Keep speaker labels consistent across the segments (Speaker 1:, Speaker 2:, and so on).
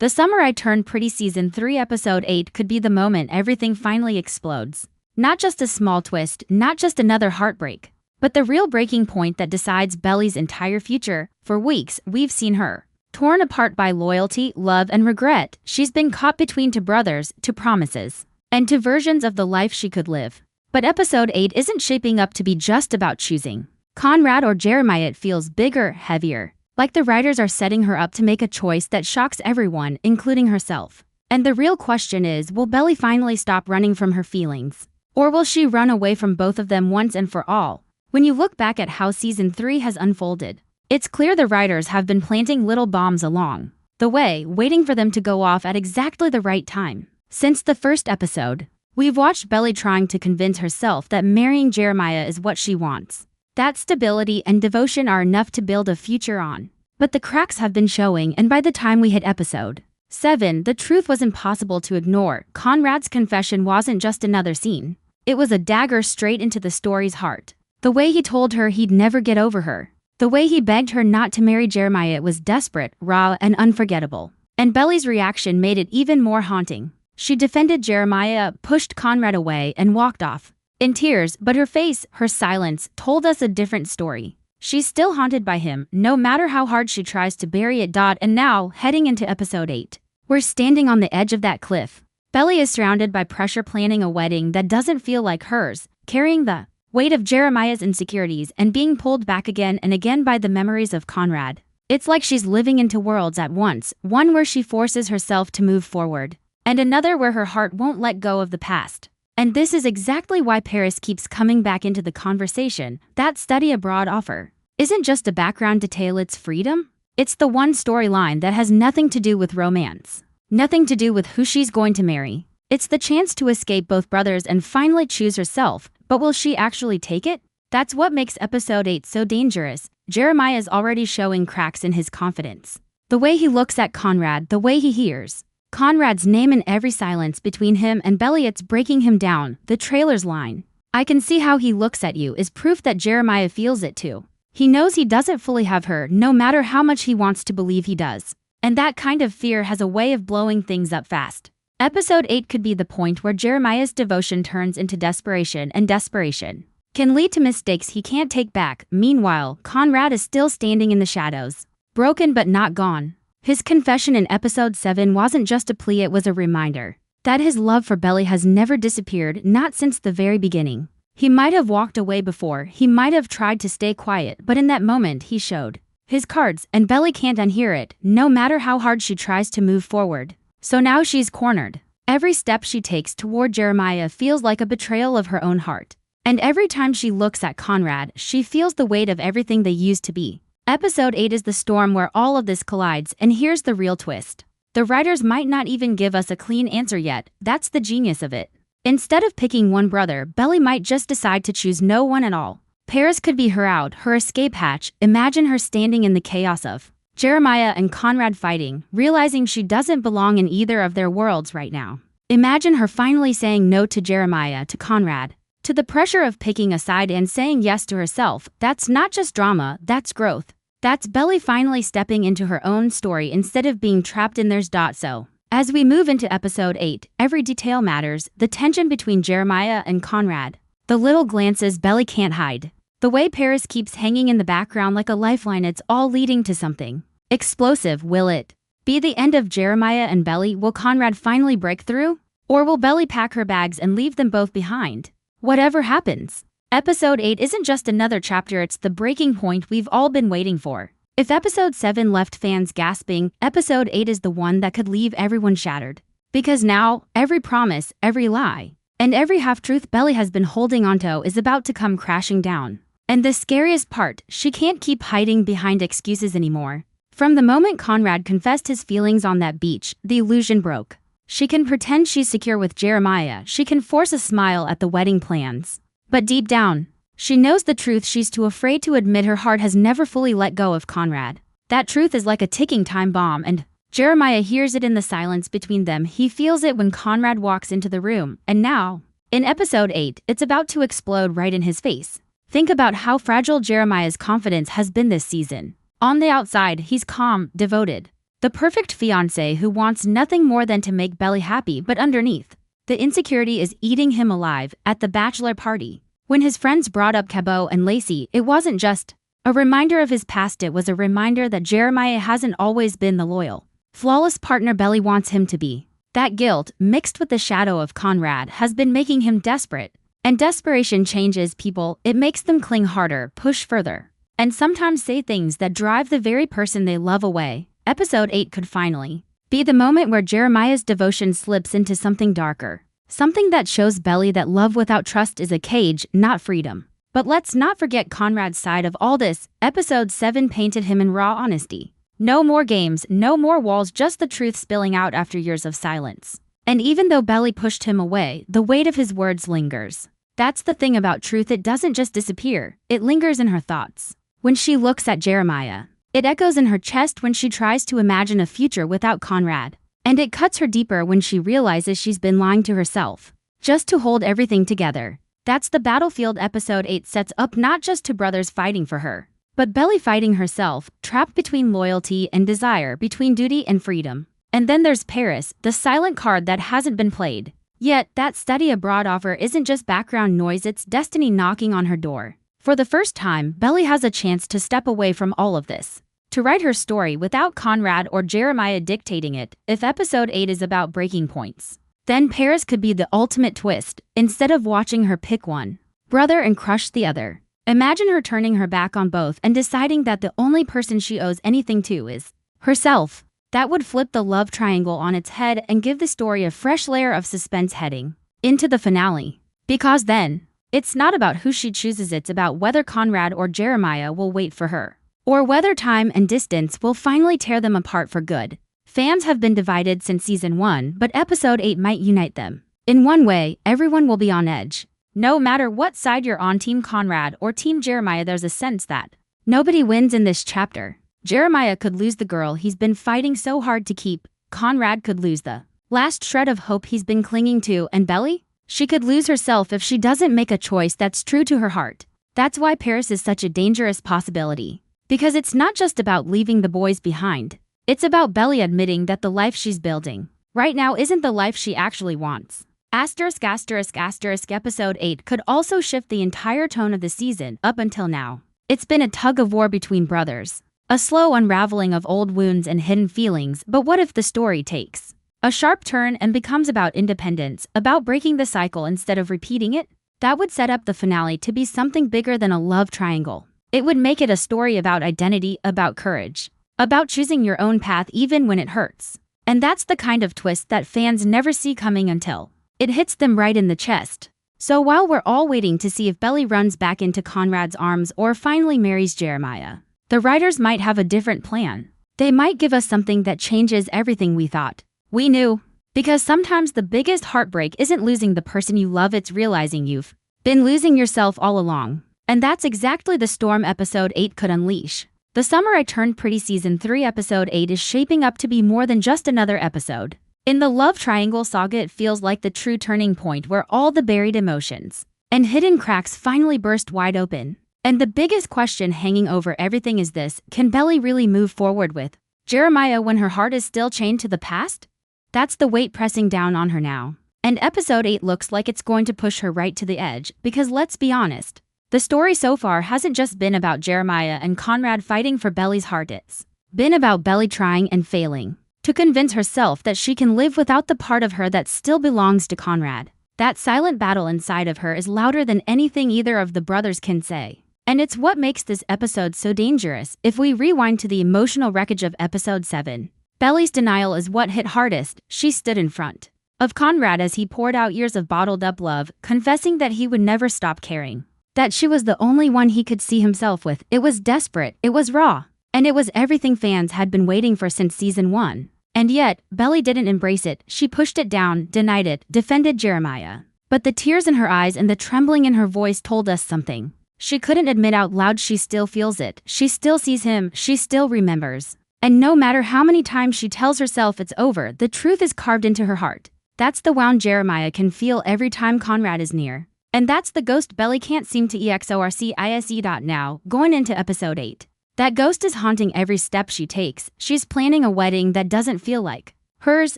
Speaker 1: The Summer I Turned Pretty Season 3 Episode 8 could be the moment everything finally explodes. Not just a small twist, not just another heartbreak, but the real breaking point that decides Belly's entire future. For weeks, we've seen her torn apart by loyalty, love, and regret. She's been caught between two brothers, two promises, and two versions of the life she could live. But Episode 8 isn't shaping up to be just about choosing Conrad or Jeremiah. It feels bigger, heavier. Like the writers are setting her up to make a choice that shocks everyone, including herself. And the real question is, will Belly finally stop running from her feelings? Or will she run away from both of them once and for all? When you look back at how Season 3 has unfolded, it's clear the writers have been planting little bombs along the way, waiting for them to go off at exactly the right time. Since the first episode, we've watched Belly trying to convince herself that marrying Jeremiah is what she wants. That stability and devotion are enough to build a future on. But the cracks have been showing, and by the time we hit Episode 7, the truth was impossible to ignore. Conrad's confession wasn't just another scene. It was a dagger straight into the story's heart. The way he told her he'd never get over her. The way he begged her not to marry Jeremiah was desperate, raw, and unforgettable. And Belly's reaction made it even more haunting. She defended Jeremiah, pushed Conrad away, and walked off in tears, but her face, her silence, told us a different story. She's still haunted by him, no matter how hard she tries to bury it. And now, heading into Episode 8, we're standing on the edge of that cliff. Belly is surrounded by pressure, planning a wedding that doesn't feel like hers, carrying the weight of Jeremiah's insecurities and being pulled back again and again by the memories of Conrad. It's like she's living in two worlds at once, one where she forces herself to move forward, and another where her heart won't let go of the past. And this is exactly why Paris keeps coming back into the conversation. That study abroad offer isn't just a background detail, it's freedom. It's the one storyline that has nothing to do with romance, nothing to do with who she's going to marry. It's the chance to escape both brothers and finally choose herself. But will she actually take it? That's what makes Episode 8 so dangerous. Jeremiah is already showing cracks in his confidence. The way he looks at Conrad, the way he hears Conrad's name in every silence between him and Belly, it's breaking him down. The trailer's line, "I can see how he looks at you," is proof that Jeremiah feels it too. He knows he doesn't fully have her, no matter how much he wants to believe he does. And that kind of fear has a way of blowing things up fast. Episode 8 could be the point where Jeremiah's devotion turns into desperation, and desperation can lead to mistakes he can't take back. Meanwhile, Conrad is still standing in the shadows, broken but not gone. His confession in Episode 7 wasn't just a plea, it was a reminder that his love for Belly has never disappeared, not since the very beginning. He might have walked away before, he might have tried to stay quiet, but in that moment he showed his cards, and Belly can't unhear it, no matter how hard she tries to move forward. So now she's cornered. Every step she takes toward Jeremiah feels like a betrayal of her own heart. And every time she looks at Conrad, she feels the weight of everything they used to be. Episode 8 is the storm where all of this collides, and here's the real twist. The writers might not even give us a clean answer yet. That's the genius of it. Instead of picking one brother, Belly might just decide to choose no one at all. Paris could be her out, her escape hatch. Imagine her standing in the chaos of Jeremiah and Conrad fighting, realizing she doesn't belong in either of their worlds right now. Imagine her finally saying no to Jeremiah, to Conrad, to the pressure of picking a side, and saying yes to herself. That's not just drama, that's growth. That's Belly finally stepping into her own story instead of being trapped in theirs. So, as we move into Episode 8, every detail matters. The tension between Jeremiah and Conrad, the little glances Belly can't hide, the way Paris keeps hanging in the background like a lifeline, it's all leading to something explosive. Will it be the end of Jeremiah and Belly? Will Conrad finally break through? Or will Belly pack her bags and leave them both behind? Whatever happens, Episode 8 isn't just another chapter, it's the breaking point we've all been waiting for. If Episode 7 left fans gasping, Episode 8 is the one that could leave everyone shattered. Because now, every promise, every lie, and every half-truth Belly has been holding onto is about to come crashing down. And the scariest part, she can't keep hiding behind excuses anymore. From the moment Conrad confessed his feelings on that beach, the illusion broke. She can pretend she's secure with Jeremiah, she can force a smile at the wedding plans. But deep down, she knows the truth. She's too afraid to admit her heart has never fully let go of Conrad. That truth is like a ticking time bomb, and Jeremiah hears it in the silence between them. He feels it when Conrad walks into the room, and now, in Episode 8, it's about to explode right in his face. Think about how fragile Jeremiah's confidence has been this season. On the outside, he's calm, devoted, The perfect fiancé who wants nothing more than to make Belly happy, but underneath, the insecurity is eating him alive. At the bachelor party, when his friends brought up Cabot and Lacey, it wasn't just a reminder of his past, it was a reminder that Jeremiah hasn't always been the loyal, flawless partner Belly wants him to be. That guilt, mixed with the shadow of Conrad, has been making him desperate. And desperation changes people, it makes them cling harder, push further, and sometimes say things that drive the very person they love away. Episode 8 could finally be the moment where Jeremiah's devotion slips into something darker. Something that shows Belly that love without trust is a cage, not freedom. But let's not forget Conrad's side of all this. Episode 7 painted him in raw honesty. No more games, no more walls, just the truth spilling out after years of silence. And even though Belly pushed him away, the weight of his words lingers. That's the thing about truth, it doesn't just disappear, it lingers in her thoughts. When she looks at Jeremiah, it echoes in her chest when she tries to imagine a future without Conrad. And it cuts her deeper when she realizes she's been lying to herself, just to hold everything together. That's the battlefield episode 8 sets up, not just two brothers fighting for her, but Belly fighting herself, trapped between loyalty and desire, between duty and freedom. And then there's Paris, the silent card that hasn't been played. Yet, that study abroad offer isn't just background noise, it's destiny knocking on her door. For the first time, Belly has a chance to step away from all of this, to write her story without Conrad or Jeremiah dictating it. If episode 8 is about breaking points, then Paris could be the ultimate twist. Instead of watching her pick one brother and crush the other, imagine her turning her back on both and deciding that the only person she owes anything to is herself. That would flip the love triangle on its head and give the story a fresh layer of suspense heading into the finale. Because then, it's not about who she chooses, it's about whether Conrad or Jeremiah will wait for her, or whether time and distance will finally tear them apart for good. Fans have been divided since season 1, but episode 8 might unite them. In one way, everyone will be on edge. No matter what side you're on, Team Conrad or Team Jeremiah, there's a sense that nobody wins in this chapter. Jeremiah could lose the girl he's been fighting so hard to keep. Conrad could lose the last shred of hope he's been clinging to. And Belly? She could lose herself if she doesn't make a choice that's true to her heart. That's why Paris is such a dangerous possibility. Because it's not just about leaving the boys behind. It's about Belly admitting that the life she's building right now isn't the life she actually wants. Episode 8 could also shift the entire tone of the season. Up until now, it's been a tug-of-war between brothers. A slow unraveling of old wounds and hidden feelings. But what if the story takes a sharp turn and becomes about independence, about breaking the cycle instead of repeating it? That would set up the finale to be something bigger than a love triangle. It would make it a story about identity, about courage, about choosing your own path even when it hurts. And that's the kind of twist that fans never see coming until it hits them right in the chest. So while we're all waiting to see if Belly runs back into Conrad's arms or finally marries Jeremiah, the writers might have a different plan. They might give us something that changes everything we thought we knew. Because sometimes the biggest heartbreak isn't losing the person you love, it's realizing you've been losing yourself all along. And that's exactly the storm episode 8 could unleash. The Summer I Turned Pretty Season 3 Episode 8 is shaping up to be more than just another episode. In the love triangle saga, it feels like the true turning point where all the buried emotions and hidden cracks finally burst wide open. And the biggest question hanging over everything is this: can Belly really move forward with Jeremiah when her heart is still chained to the past? That's the weight pressing down on her now. And episode 8 looks like it's going to push her right to the edge, because let's be honest, the story so far hasn't just been about Jeremiah and Conrad fighting for Belly's heart, it's been about Belly trying and failing to convince herself that she can live without the part of her that still belongs to Conrad. That silent battle inside of her is louder than anything either of the brothers can say. And it's what makes this episode so dangerous. If we rewind to the emotional wreckage of episode 7, Belly's denial is what hit hardest. She stood in front of Conrad as he poured out years of bottled up love, confessing that he would never stop caring, that she was the only one he could see himself with. It was desperate, it was raw, and it was everything fans had been waiting for since season 1. And yet, Belly didn't embrace it. She pushed it down, denied it, defended Jeremiah. But the tears in her eyes and the trembling in her voice told us something she couldn't admit out loud. She still feels it. She still sees him. She still remembers. And no matter how many times she tells herself it's over, the truth is carved into her heart. That's the wound Jeremiah can feel every time Conrad is near. And that's the ghost Belly can't seem to exorcise. Now, going into episode 8, That ghost is haunting every step she takes. She's planning a wedding that doesn't feel like hers,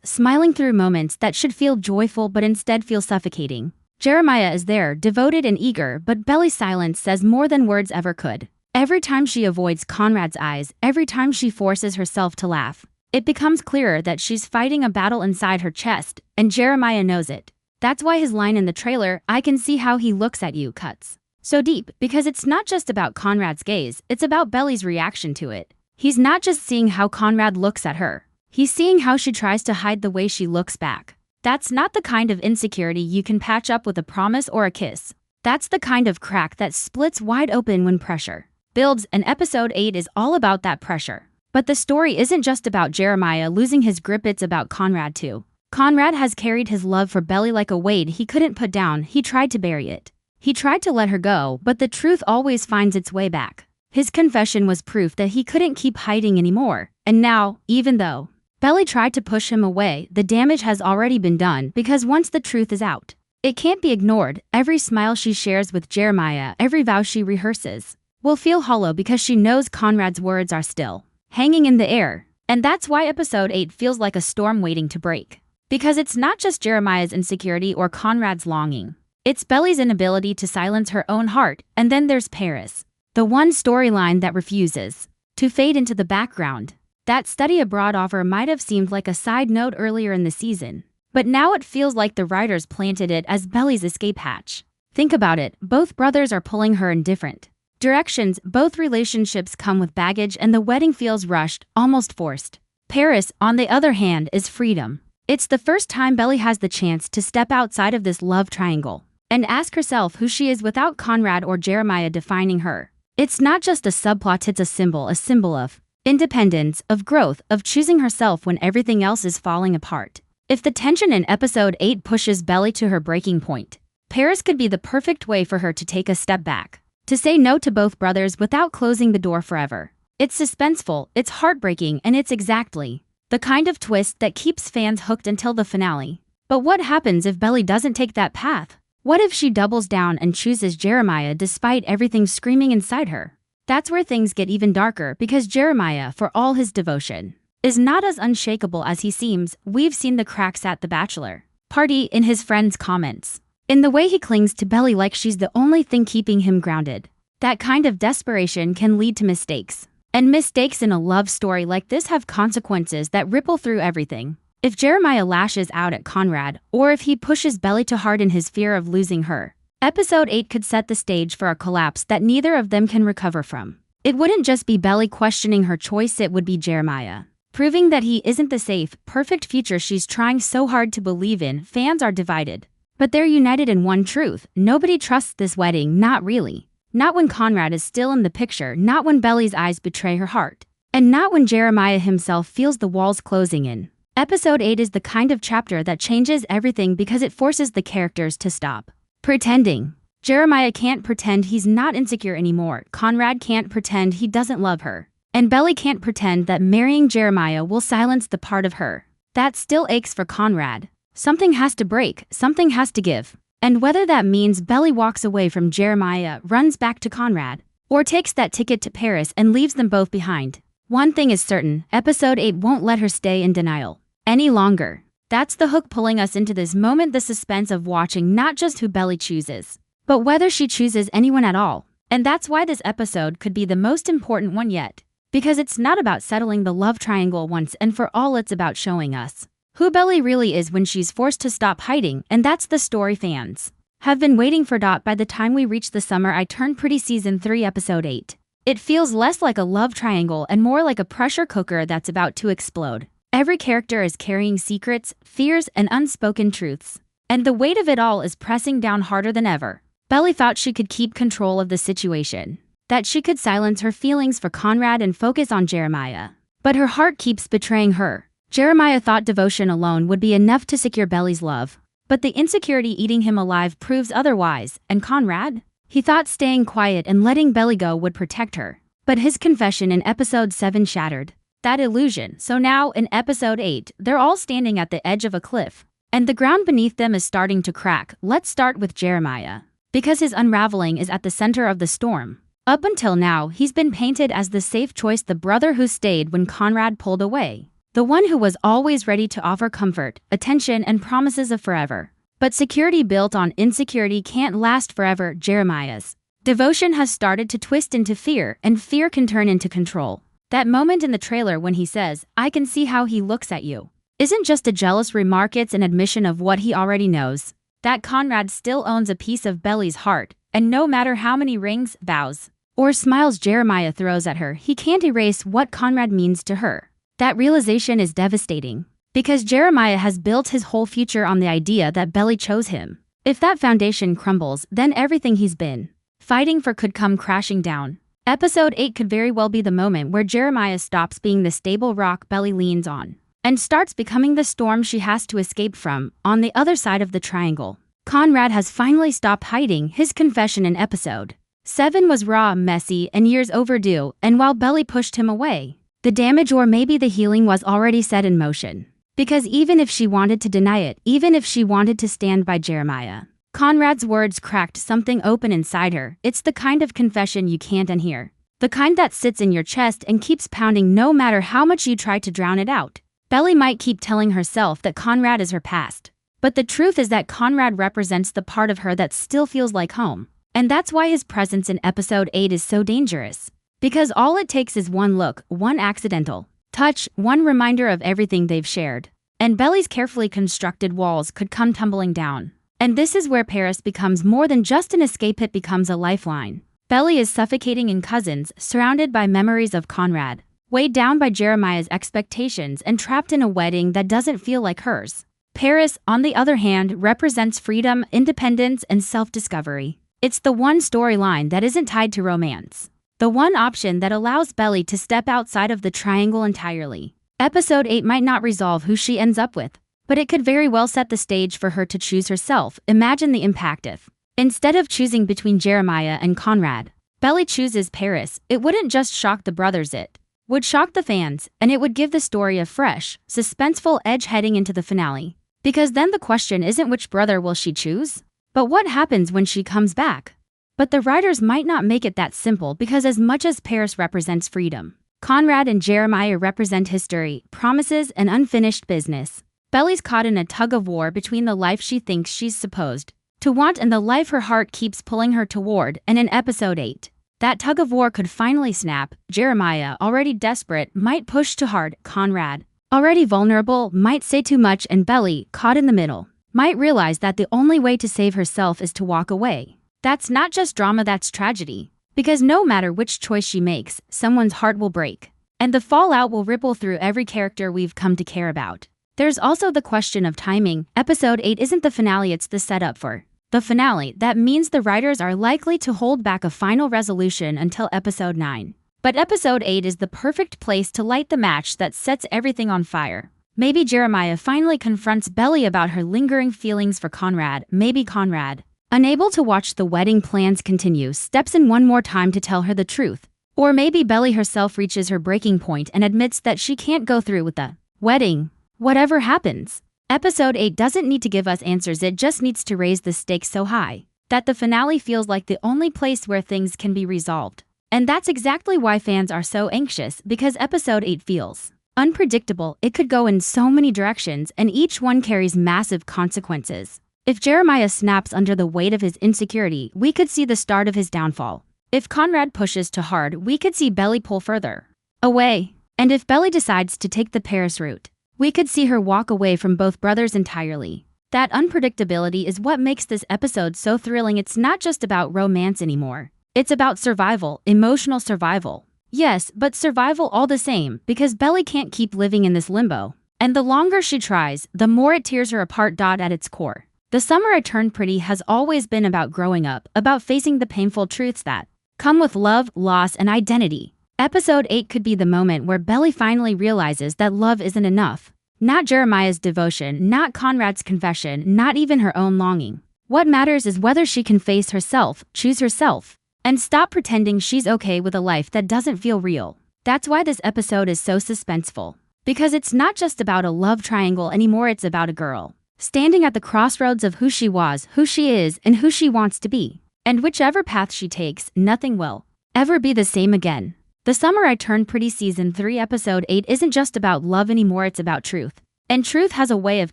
Speaker 1: smiling through moments that should feel joyful but instead feel suffocating. Jeremiah is there, devoted and eager, but Belly's silence says more than words ever could. Every time she avoids Conrad's eyes, every time she forces herself to laugh, it becomes clearer that she's fighting a battle inside her chest, and Jeremiah knows it. That's why his line in the trailer, "I can see how he looks at you," cuts so deep, because it's not just about Conrad's gaze, it's about Belly's reaction to it. He's not just seeing how Conrad looks at her, he's seeing how she tries to hide the way she looks back. That's not the kind of insecurity you can patch up with a promise or a kiss. That's the kind of crack that splits wide open when pressure builds, and episode 8 is all about that pressure. But the story isn't just about Jeremiah losing his grip, it's about Conrad too. Conrad has carried his love for Belly like a weight he couldn't put down. He tried to bury it. He tried to let her go, but the truth always finds its way back. His confession was proof that he couldn't keep hiding anymore. And now, even though Belly tried to push him away, the damage has already been done, because once the truth is out, it can't be ignored. Every smile she shares with Jeremiah, every vow she rehearses, will feel hollow because she knows Conrad's words are still hanging in the air. And that's why episode 8 feels like a storm waiting to break. Because it's not just Jeremiah's insecurity or Conrad's longing. It's Belly's inability to silence her own heart, and then there's Paris, the one storyline that refuses to fade into the background. That study abroad offer might have seemed like a side note earlier in the season, but now it feels like the writers planted it as Belly's escape hatch. Think about it, both brothers are pulling her in different directions, both relationships come with baggage, and the wedding feels rushed, almost forced. Paris, on the other hand, is freedom. It's the first time Belly has the chance to step outside of this love triangle and ask herself who she is without Conrad or Jeremiah defining her. It's not just a subplot, it's a symbol of independence, of growth, of choosing herself when everything else is falling apart. If the tension in episode 8 pushes Belly to her breaking point, Paris could be the perfect way for her to take a step back, to say no to both brothers without closing the door forever. It's suspenseful, it's heartbreaking, and it's exactly the kind of twist that keeps fans hooked until the finale. But what happens if Belly doesn't take that path? What if she doubles down and chooses Jeremiah despite everything screaming inside her? That's where things get even darker, because Jeremiah, for all his devotion, is not as unshakable as he seems. We've seen the cracks at the bachelor party, in his friends' comments, in the way he clings to Belly like she's the only thing keeping him grounded. That kind of desperation can lead to mistakes. And mistakes in a love story like this have consequences that ripple through everything. If Jeremiah lashes out at Conrad, or if he pushes Belly to harden his fear of losing her, episode 8 could set the stage for a collapse that neither of them can recover from. It wouldn't just be Belly questioning her choice, it would be Jeremiah proving that he isn't the safe, perfect future she's trying so hard to believe in. Fans are divided, but they're united in one truth: nobody trusts this wedding, not really. Not when Conrad is still in the picture, not when Belly's eyes betray her heart, and not when Jeremiah himself feels the walls closing in. Episode 8 is the kind of chapter that changes everything because it forces the characters to stop pretending. Jeremiah can't pretend he's not insecure anymore. Conrad can't pretend he doesn't love her. And Belly can't pretend that marrying Jeremiah will silence the part of her that still aches for Conrad. Something has to break, something has to give. And whether that means Belly walks away from Jeremiah, runs back to Conrad, or takes that ticket to Paris and leaves them both behind, one thing is certain: episode 8 won't let her stay in denial any longer. That's the hook pulling us into this moment, the suspense of watching not just who Belly chooses, but whether she chooses anyone at all. And that's why this episode could be the most important one yet. Because it's not about settling the love triangle once and for all, it's about showing us who Belly really is when she's forced to stop hiding, and that's the story fans have been waiting for. By the time we reach the summer I Turned Pretty Season 3 Episode 8, it feels less like a love triangle and more like a pressure cooker that's about to explode. Every character is carrying secrets, fears, and unspoken truths, and the weight of it all is pressing down harder than ever. Belly thought she could keep control of the situation, that she could silence her feelings for Conrad and focus on Jeremiah. But her heart keeps betraying her. Jeremiah thought devotion alone would be enough to secure Belly's love, but the insecurity eating him alive proves otherwise. And Conrad? He thought staying quiet and letting Belly go would protect her. But his confession in episode 7 shattered that illusion. So now, in episode 8, they're all standing at the edge of a cliff, and the ground beneath them is starting to crack. Let's start with Jeremiah, because his unraveling is at the center of the storm. Up until now, he's been painted as the safe choice, the brother who stayed when Conrad pulled away. The one who was always ready to offer comfort, attention, and promises of forever. But security built on insecurity can't last forever. Jeremiah's devotion has started to twist into fear, and fear can turn into control. That moment in the trailer when he says, "I can see how he looks at you," isn't just a jealous remark, it's an admission of what he already knows. That Conrad still owns a piece of Belly's heart, and no matter how many rings, vows, or smiles Jeremiah throws at her, he can't erase what Conrad means to her. That realization is devastating, because Jeremiah has built his whole future on the idea that Belly chose him. If that foundation crumbles, then everything he's been fighting for could come crashing down. Episode 8 could very well be the moment where Jeremiah stops being the stable rock Belly leans on, and starts becoming the storm she has to escape from. On the other side of the triangle, Conrad has finally stopped hiding. His confession in episode 7 was raw, messy, and years overdue, and while Belly pushed him away, the damage, or maybe the healing, was already set in motion. Because even if she wanted to deny it, even if she wanted to stand by Jeremiah, Conrad's words cracked something open inside her. It's the kind of confession you can't unhear. The kind that sits in your chest and keeps pounding no matter how much you try to drown it out. Belly might keep telling herself that Conrad is her past, but the truth is that Conrad represents the part of her that still feels like home. And that's why his presence in episode 8 is so dangerous. Because all it takes is one look, one accidental touch, one reminder of everything they've shared, and Belly's carefully constructed walls could come tumbling down. And this is where Paris becomes more than just an escape, it becomes a lifeline. Belly is suffocating in Cousins, surrounded by memories of Conrad, weighed down by Jeremiah's expectations, and trapped in a wedding that doesn't feel like hers. Paris, on the other hand, represents freedom, independence, and self-discovery. It's the one storyline that isn't tied to romance. The one option that allows Belly to step outside of the triangle entirely. Episode 8 might not resolve who she ends up with, but it could very well set the stage for her to choose herself. Imagine the impact if, instead of choosing between Jeremiah and Conrad, Belly chooses Paris. It wouldn't just shock the brothers, it would shock the fans, and it would give the story a fresh, suspenseful edge heading into the finale. Because then the question isn't which brother will she choose, but what happens when she comes back. But the writers might not make it that simple, because as much as Paris represents freedom, Conrad and Jeremiah represent history, promises, and unfinished business. Belly's caught in a tug-of-war between the life she thinks she's supposed to want and the life her heart keeps pulling her toward, and in episode 8, that tug-of-war could finally snap. Jeremiah, already desperate, might push too hard. Conrad, already vulnerable, might say too much, and Belly, caught in the middle, might realize that the only way to save herself is to walk away. That's not just drama, that's tragedy. Because no matter which choice she makes, someone's heart will break. And the fallout will ripple through every character we've come to care about. There's also the question of timing. Episode 8 isn't the finale, it's the setup for the finale. That means the writers are likely to hold back a final resolution until episode 9. But episode 8 is the perfect place to light the match that sets everything on fire. Maybe Jeremiah finally confronts Belly about her lingering feelings for Conrad. Maybe Conrad, unable to watch the wedding plans continue, steps in one more time to tell her the truth. Or maybe Belly herself reaches her breaking point and admits that she can't go through with the wedding. Whatever happens, episode 8 doesn't need to give us answers, it just needs to raise the stakes so high that the finale feels like the only place where things can be resolved. And that's exactly why fans are so anxious, because episode 8 feels unpredictable. It could go in so many directions, and each one carries massive consequences. If Jeremiah snaps under the weight of his insecurity, we could see the start of his downfall. If Conrad pushes too hard, we could see Belly pull further away. And if Belly decides to take the Paris route, we could see her walk away from both brothers entirely. That unpredictability is what makes this episode so thrilling. It's not just about romance anymore. It's about survival, emotional survival. Yes, but survival all the same, because Belly can't keep living in this limbo. And the longer she tries, the more it tears her apart. At its core, The Summer I Turned Pretty has always been about growing up, about facing the painful truths that come with love, loss, and identity. Episode 8 could be the moment where Belly finally realizes that love isn't enough. Not Jeremiah's devotion, not Conrad's confession, not even her own longing. What matters is whether she can face herself, choose herself, and stop pretending she's okay with a life that doesn't feel real. That's why this episode is so suspenseful. Because it's not just about a love triangle anymore, it's about a girl standing at the crossroads of who she was, who she is, and who she wants to be. And whichever path she takes, nothing will ever be the same again. The Summer I Turned Pretty Season 3 Episode 8 isn't just about love anymore, it's about truth. And truth has a way of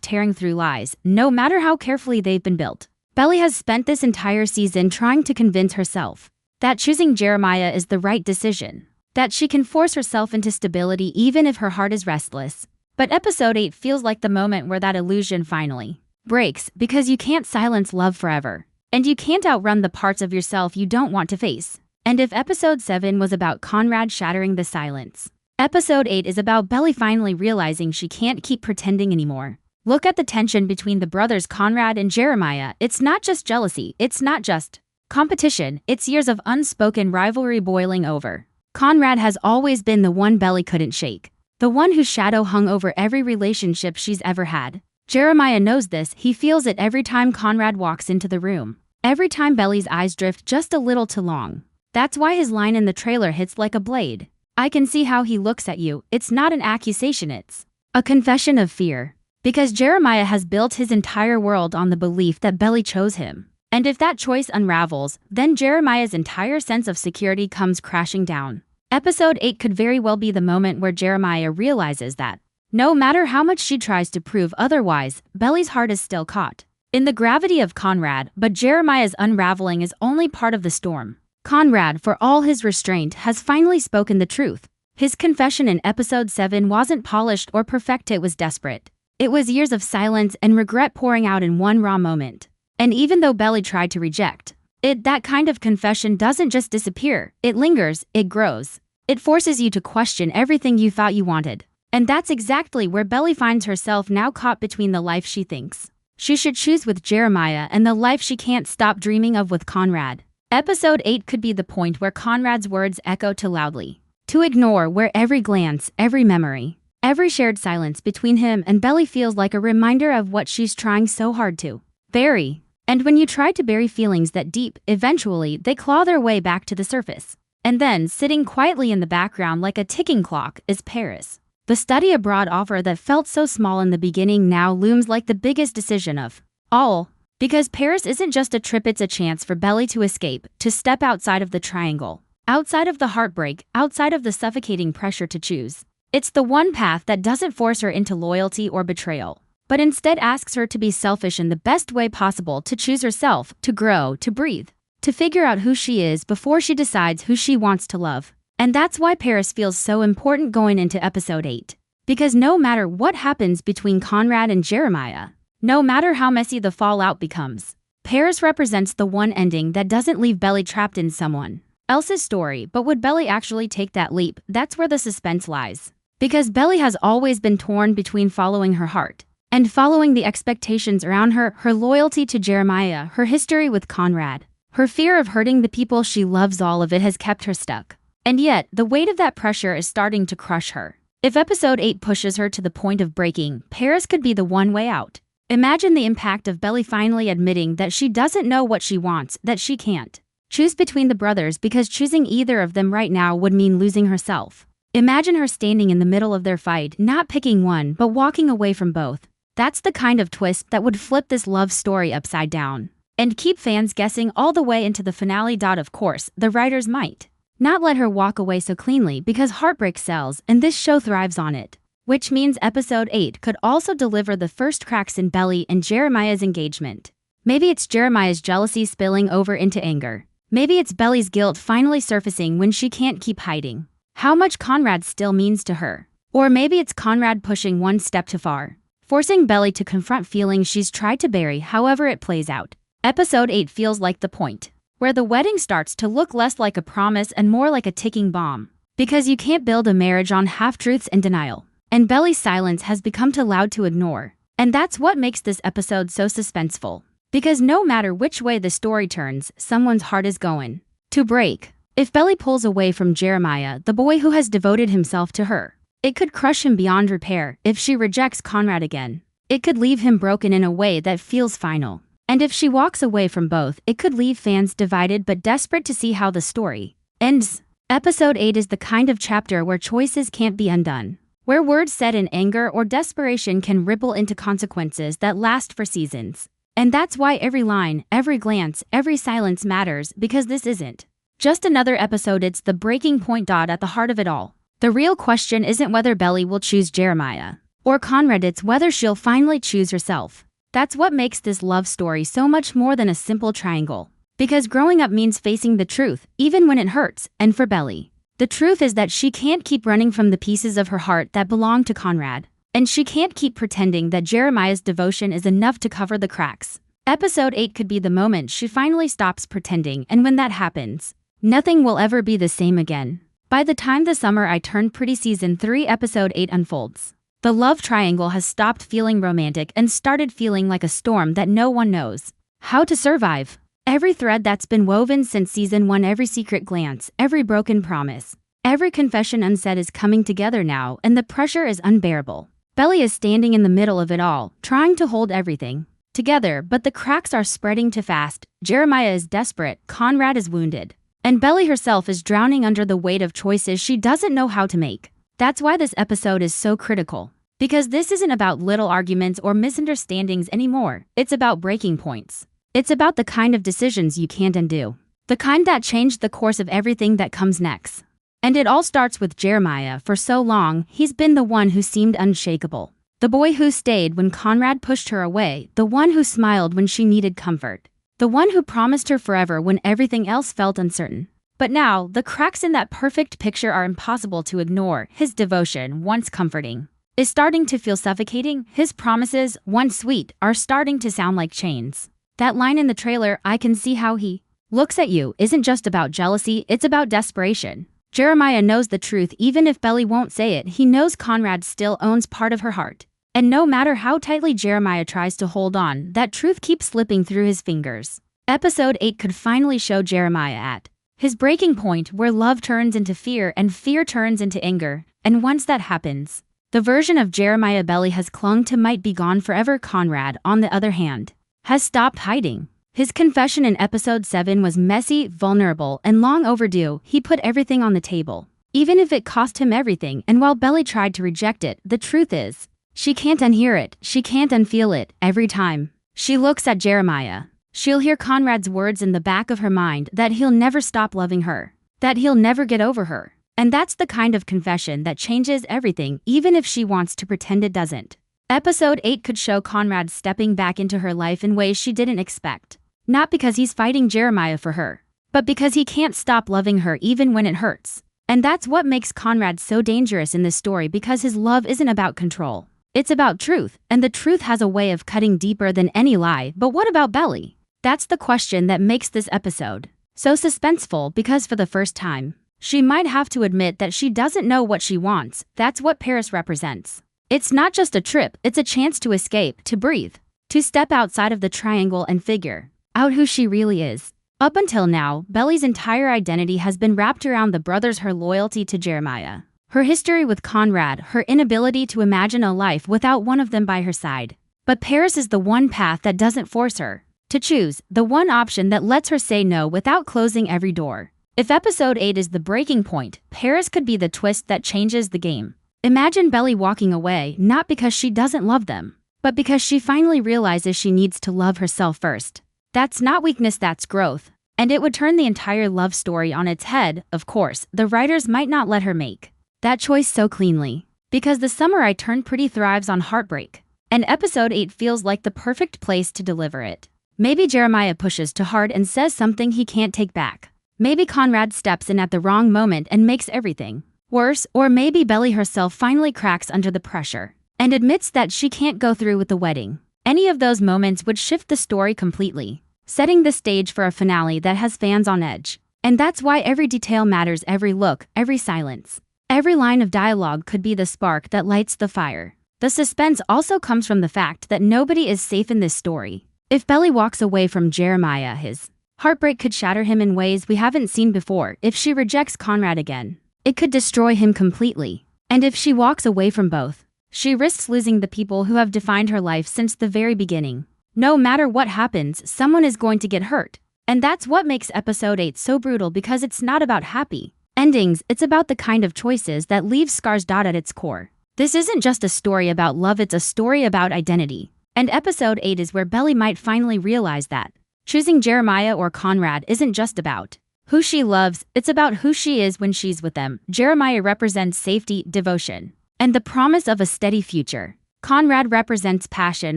Speaker 1: tearing through lies, no matter how carefully they've been built. Belly has spent this entire season trying to convince herself that choosing Jeremiah is the right decision, that she can force herself into stability even if her heart is restless. But episode 8 feels like the moment where that illusion finally breaks, because you can't silence love forever. And you can't outrun the parts of yourself you don't want to face. And if episode 7 was about Conrad shattering the silence, episode 8 is about Belly finally realizing she can't keep pretending anymore. Look at the tension between the brothers Conrad and Jeremiah. It's not just jealousy, it's not just competition, it's years of unspoken rivalry boiling over. Conrad has always been the one Belly couldn't shake, the one whose shadow hung over every relationship she's ever had. Jeremiah knows this, he feels it every time Conrad walks into the room. Every time Belly's eyes drift just a little too long. That's why his line in the trailer hits like a blade. I can see how he looks at you. It's not an accusation, it's a confession of fear. Because Jeremiah has built his entire world on the belief that Belly chose him. And if that choice unravels, then Jeremiah's entire sense of security comes crashing down. Episode 8 could very well be the moment where Jeremiah realizes that no matter how much she tries to prove otherwise, Belly's heart is still caught in the gravity of Conrad, but Jeremiah's unraveling is only part of the storm. Conrad, for all his restraint, has finally spoken the truth. His confession in episode 7 wasn't polished or perfect, it was desperate. It was years of silence and regret pouring out in one raw moment. And even though Belly tried to reject it, that kind of confession doesn't just disappear, it lingers, it grows. It forces you to question everything you thought you wanted. And that's exactly where Belly finds herself now, caught between the life she thinks she should choose with Jeremiah and the life she can't stop dreaming of with Conrad. Episode 8 could be the point where Conrad's words echo too loudly to ignore, where every glance, every memory, every shared silence between him and Belly feels like a reminder of what she's trying so hard to bury. And when you try to bury feelings that deep, eventually they claw their way back to the surface. And then, sitting quietly in the background like a ticking clock, is Paris. The study abroad offer that felt so small in the beginning now looms like the biggest decision of all. Because Paris isn't just a trip, it's a chance for Belly to escape, to step outside of the triangle, outside of the heartbreak, outside of the suffocating pressure to choose. It's the one path that doesn't force her into loyalty or betrayal, but instead asks her to be selfish in the best way possible, to choose herself, to grow, to breathe, to figure out who she is before she decides who she wants to love. And that's why Paris feels so important going into episode 8. Because no matter what happens between Conrad and Jeremiah, no matter how messy the fallout becomes, Paris represents the one ending that doesn't leave Belly trapped in someone else's story. But would Belly actually take that leap? That's where the suspense lies. Because Belly has always been torn between following her heart and following the expectations around her, her loyalty to Jeremiah, her history with Conrad, her fear of hurting the people she loves. All of it has kept her stuck. And yet, the weight of that pressure is starting to crush her. If episode 8 pushes her to the point of breaking, Paris could be the one way out. Imagine the impact of Belly finally admitting that she doesn't know what she wants, that she can't choose between the brothers, because choosing either of them right now would mean losing herself. Imagine her standing in the middle of their fight, not picking one, but walking away from both. That's the kind of twist that would flip this love story upside down and keep fans guessing all the way into the finale. Of course, the writers might not let her walk away so cleanly, because heartbreak sells and this show thrives on it. Which means episode 8 could also deliver the first cracks in Belly and Jeremiah's engagement. Maybe it's Jeremiah's jealousy spilling over into anger. Maybe it's Belly's guilt finally surfacing when she can't keep hiding how much Conrad still means to her. Or maybe it's Conrad pushing one step too far, forcing Belly to confront feelings she's tried to bury. However it plays out, episode 8 feels like the point where the wedding starts to look less like a promise and more like a ticking bomb. Because you can't build a marriage on half-truths and denial. And Belly's silence has become too loud to ignore. And that's what makes this episode so suspenseful. Because no matter which way the story turns, someone's heart is going to break. If Belly pulls away from Jeremiah, the boy who has devoted himself to her, it could crush him beyond repair. If she rejects Conrad again, it could leave him broken in a way that feels final. And if she walks away from both, it could leave fans divided but desperate to see how the story ends. Episode 8 is the kind of chapter where choices can't be undone, where words said in anger or desperation can ripple into consequences that last for seasons. And that's why every line, every glance, every silence matters, because this isn't Just another episode. It's the breaking point. At the heart of it all, the real question isn't whether Belly will choose Jeremiah or Conrad, it's whether she'll finally choose herself. That's what makes this love story so much more than a simple triangle. Because growing up means facing the truth, even when it hurts, and for Belly, the truth is that she can't keep running from the pieces of her heart that belong to Conrad. And she can't keep pretending that Jeremiah's devotion is enough to cover the cracks. Episode 8 could be the moment she finally stops pretending, and when that happens, nothing will ever be the same again. By the time The Summer I Turned Pretty Season 3 Episode 8 unfolds, the love triangle has stopped feeling romantic and started feeling like a storm that no one knows how to survive. Every thread that's been woven since Season 1, every secret glance, every broken promise, every confession unsaid is coming together now, and the pressure is unbearable. Belly is standing in the middle of it all, trying to hold everything together, but the cracks are spreading too fast. Jeremiah is desperate, Conrad is wounded, and Belly herself is drowning under the weight of choices she doesn't know how to make. That's why this episode is so critical. Because this isn't about little arguments or misunderstandings anymore, it's about breaking points. It's about the kind of decisions you can't undo. The kind that changed the course of everything that comes next. And it all starts with Jeremiah. For so long, he's been the one who seemed unshakable. The boy who stayed when Conrad pushed her away, the one who smiled when she needed comfort, the one who promised her forever when everything else felt uncertain. But now, the cracks in that perfect picture are impossible to ignore. His devotion, once comforting, is starting to feel suffocating. His promises, once sweet, are starting to sound like chains. That line in the trailer, "I can see how he looks at you," isn't just about jealousy, it's about desperation. Jeremiah knows the truth even if Belly won't say it. He knows Conrad still owns part of her heart. And no matter how tightly Jeremiah tries to hold on, that truth keeps slipping through his fingers. Episode 8 could finally show Jeremiah at his breaking point, where love turns into fear and fear turns into anger. And once that happens, the version of Jeremiah Belly has clung to might be gone forever. Conrad, on the other hand, has stopped hiding. His confession in episode 7 was messy, vulnerable, and long overdue. He put everything on the table, even if it cost him everything. And while Belly tried to reject it, the truth is, she can't unhear it, she can't unfeel it. Every time she looks at Jeremiah, she'll hear Conrad's words in the back of her mind, that he'll never stop loving her, that he'll never get over her. And that's the kind of confession that changes everything, even if she wants to pretend it doesn't. Episode 8 could show Conrad stepping back into her life in ways she didn't expect. Not because he's fighting Jeremiah for her, but because he can't stop loving her even when it hurts. And that's what makes Conrad so dangerous in this story, because his love isn't about control. It's about truth, and the truth has a way of cutting deeper than any lie. But what about Belly? That's the question that makes this episode so suspenseful, because for the first time, she might have to admit that she doesn't know what she wants. That's what Paris represents. It's not just a trip, it's a chance to escape, to breathe, to step outside of the triangle and figure out who she really is. Up until now, Belly's entire identity has been wrapped around the brothers, her loyalty to Jeremiah, her history with Conrad, her inability to imagine a life without one of them by her side. But Paris is the one path that doesn't force her to choose, the one option that lets her say no without closing every door. If episode 8 is the breaking point, Paris could be the twist that changes the game. Imagine Belly walking away, not because she doesn't love them, but because she finally realizes she needs to love herself first. That's not weakness, that's growth. And it would turn the entire love story on its head. Of course, the writers might not let her make that choice so cleanly, because The Summer I Turned Pretty thrives on heartbreak, and episode 8 feels like the perfect place to deliver it. Maybe Jeremiah pushes too hard and says something he can't take back. Maybe Conrad steps in at the wrong moment and makes everything worse. Or maybe Belly herself finally cracks under the pressure and admits that she can't go through with the wedding. Any of those moments would shift the story completely, setting the stage for a finale that has fans on edge. And that's why every detail matters, every look, every silence, every line of dialogue could be the spark that lights the fire. The suspense also comes from the fact that nobody is safe in this story. If Belly walks away from Jeremiah, his heartbreak could shatter him in ways we haven't seen before. If she rejects Conrad again, it could destroy him completely. And if she walks away from both, she risks losing the people who have defined her life since the very beginning. No matter what happens, someone is going to get hurt. And that's what makes episode 8 so brutal, because it's not about happy endings, it's about the kind of choices that leave scars. At its core, this isn't just a story about love, it's a story about identity. And episode 8 is where Belly might finally realize that choosing Jeremiah or Conrad isn't just about who she loves, it's about who she is when she's with them. Jeremiah represents safety, devotion, and the promise of a steady future. Conrad represents passion,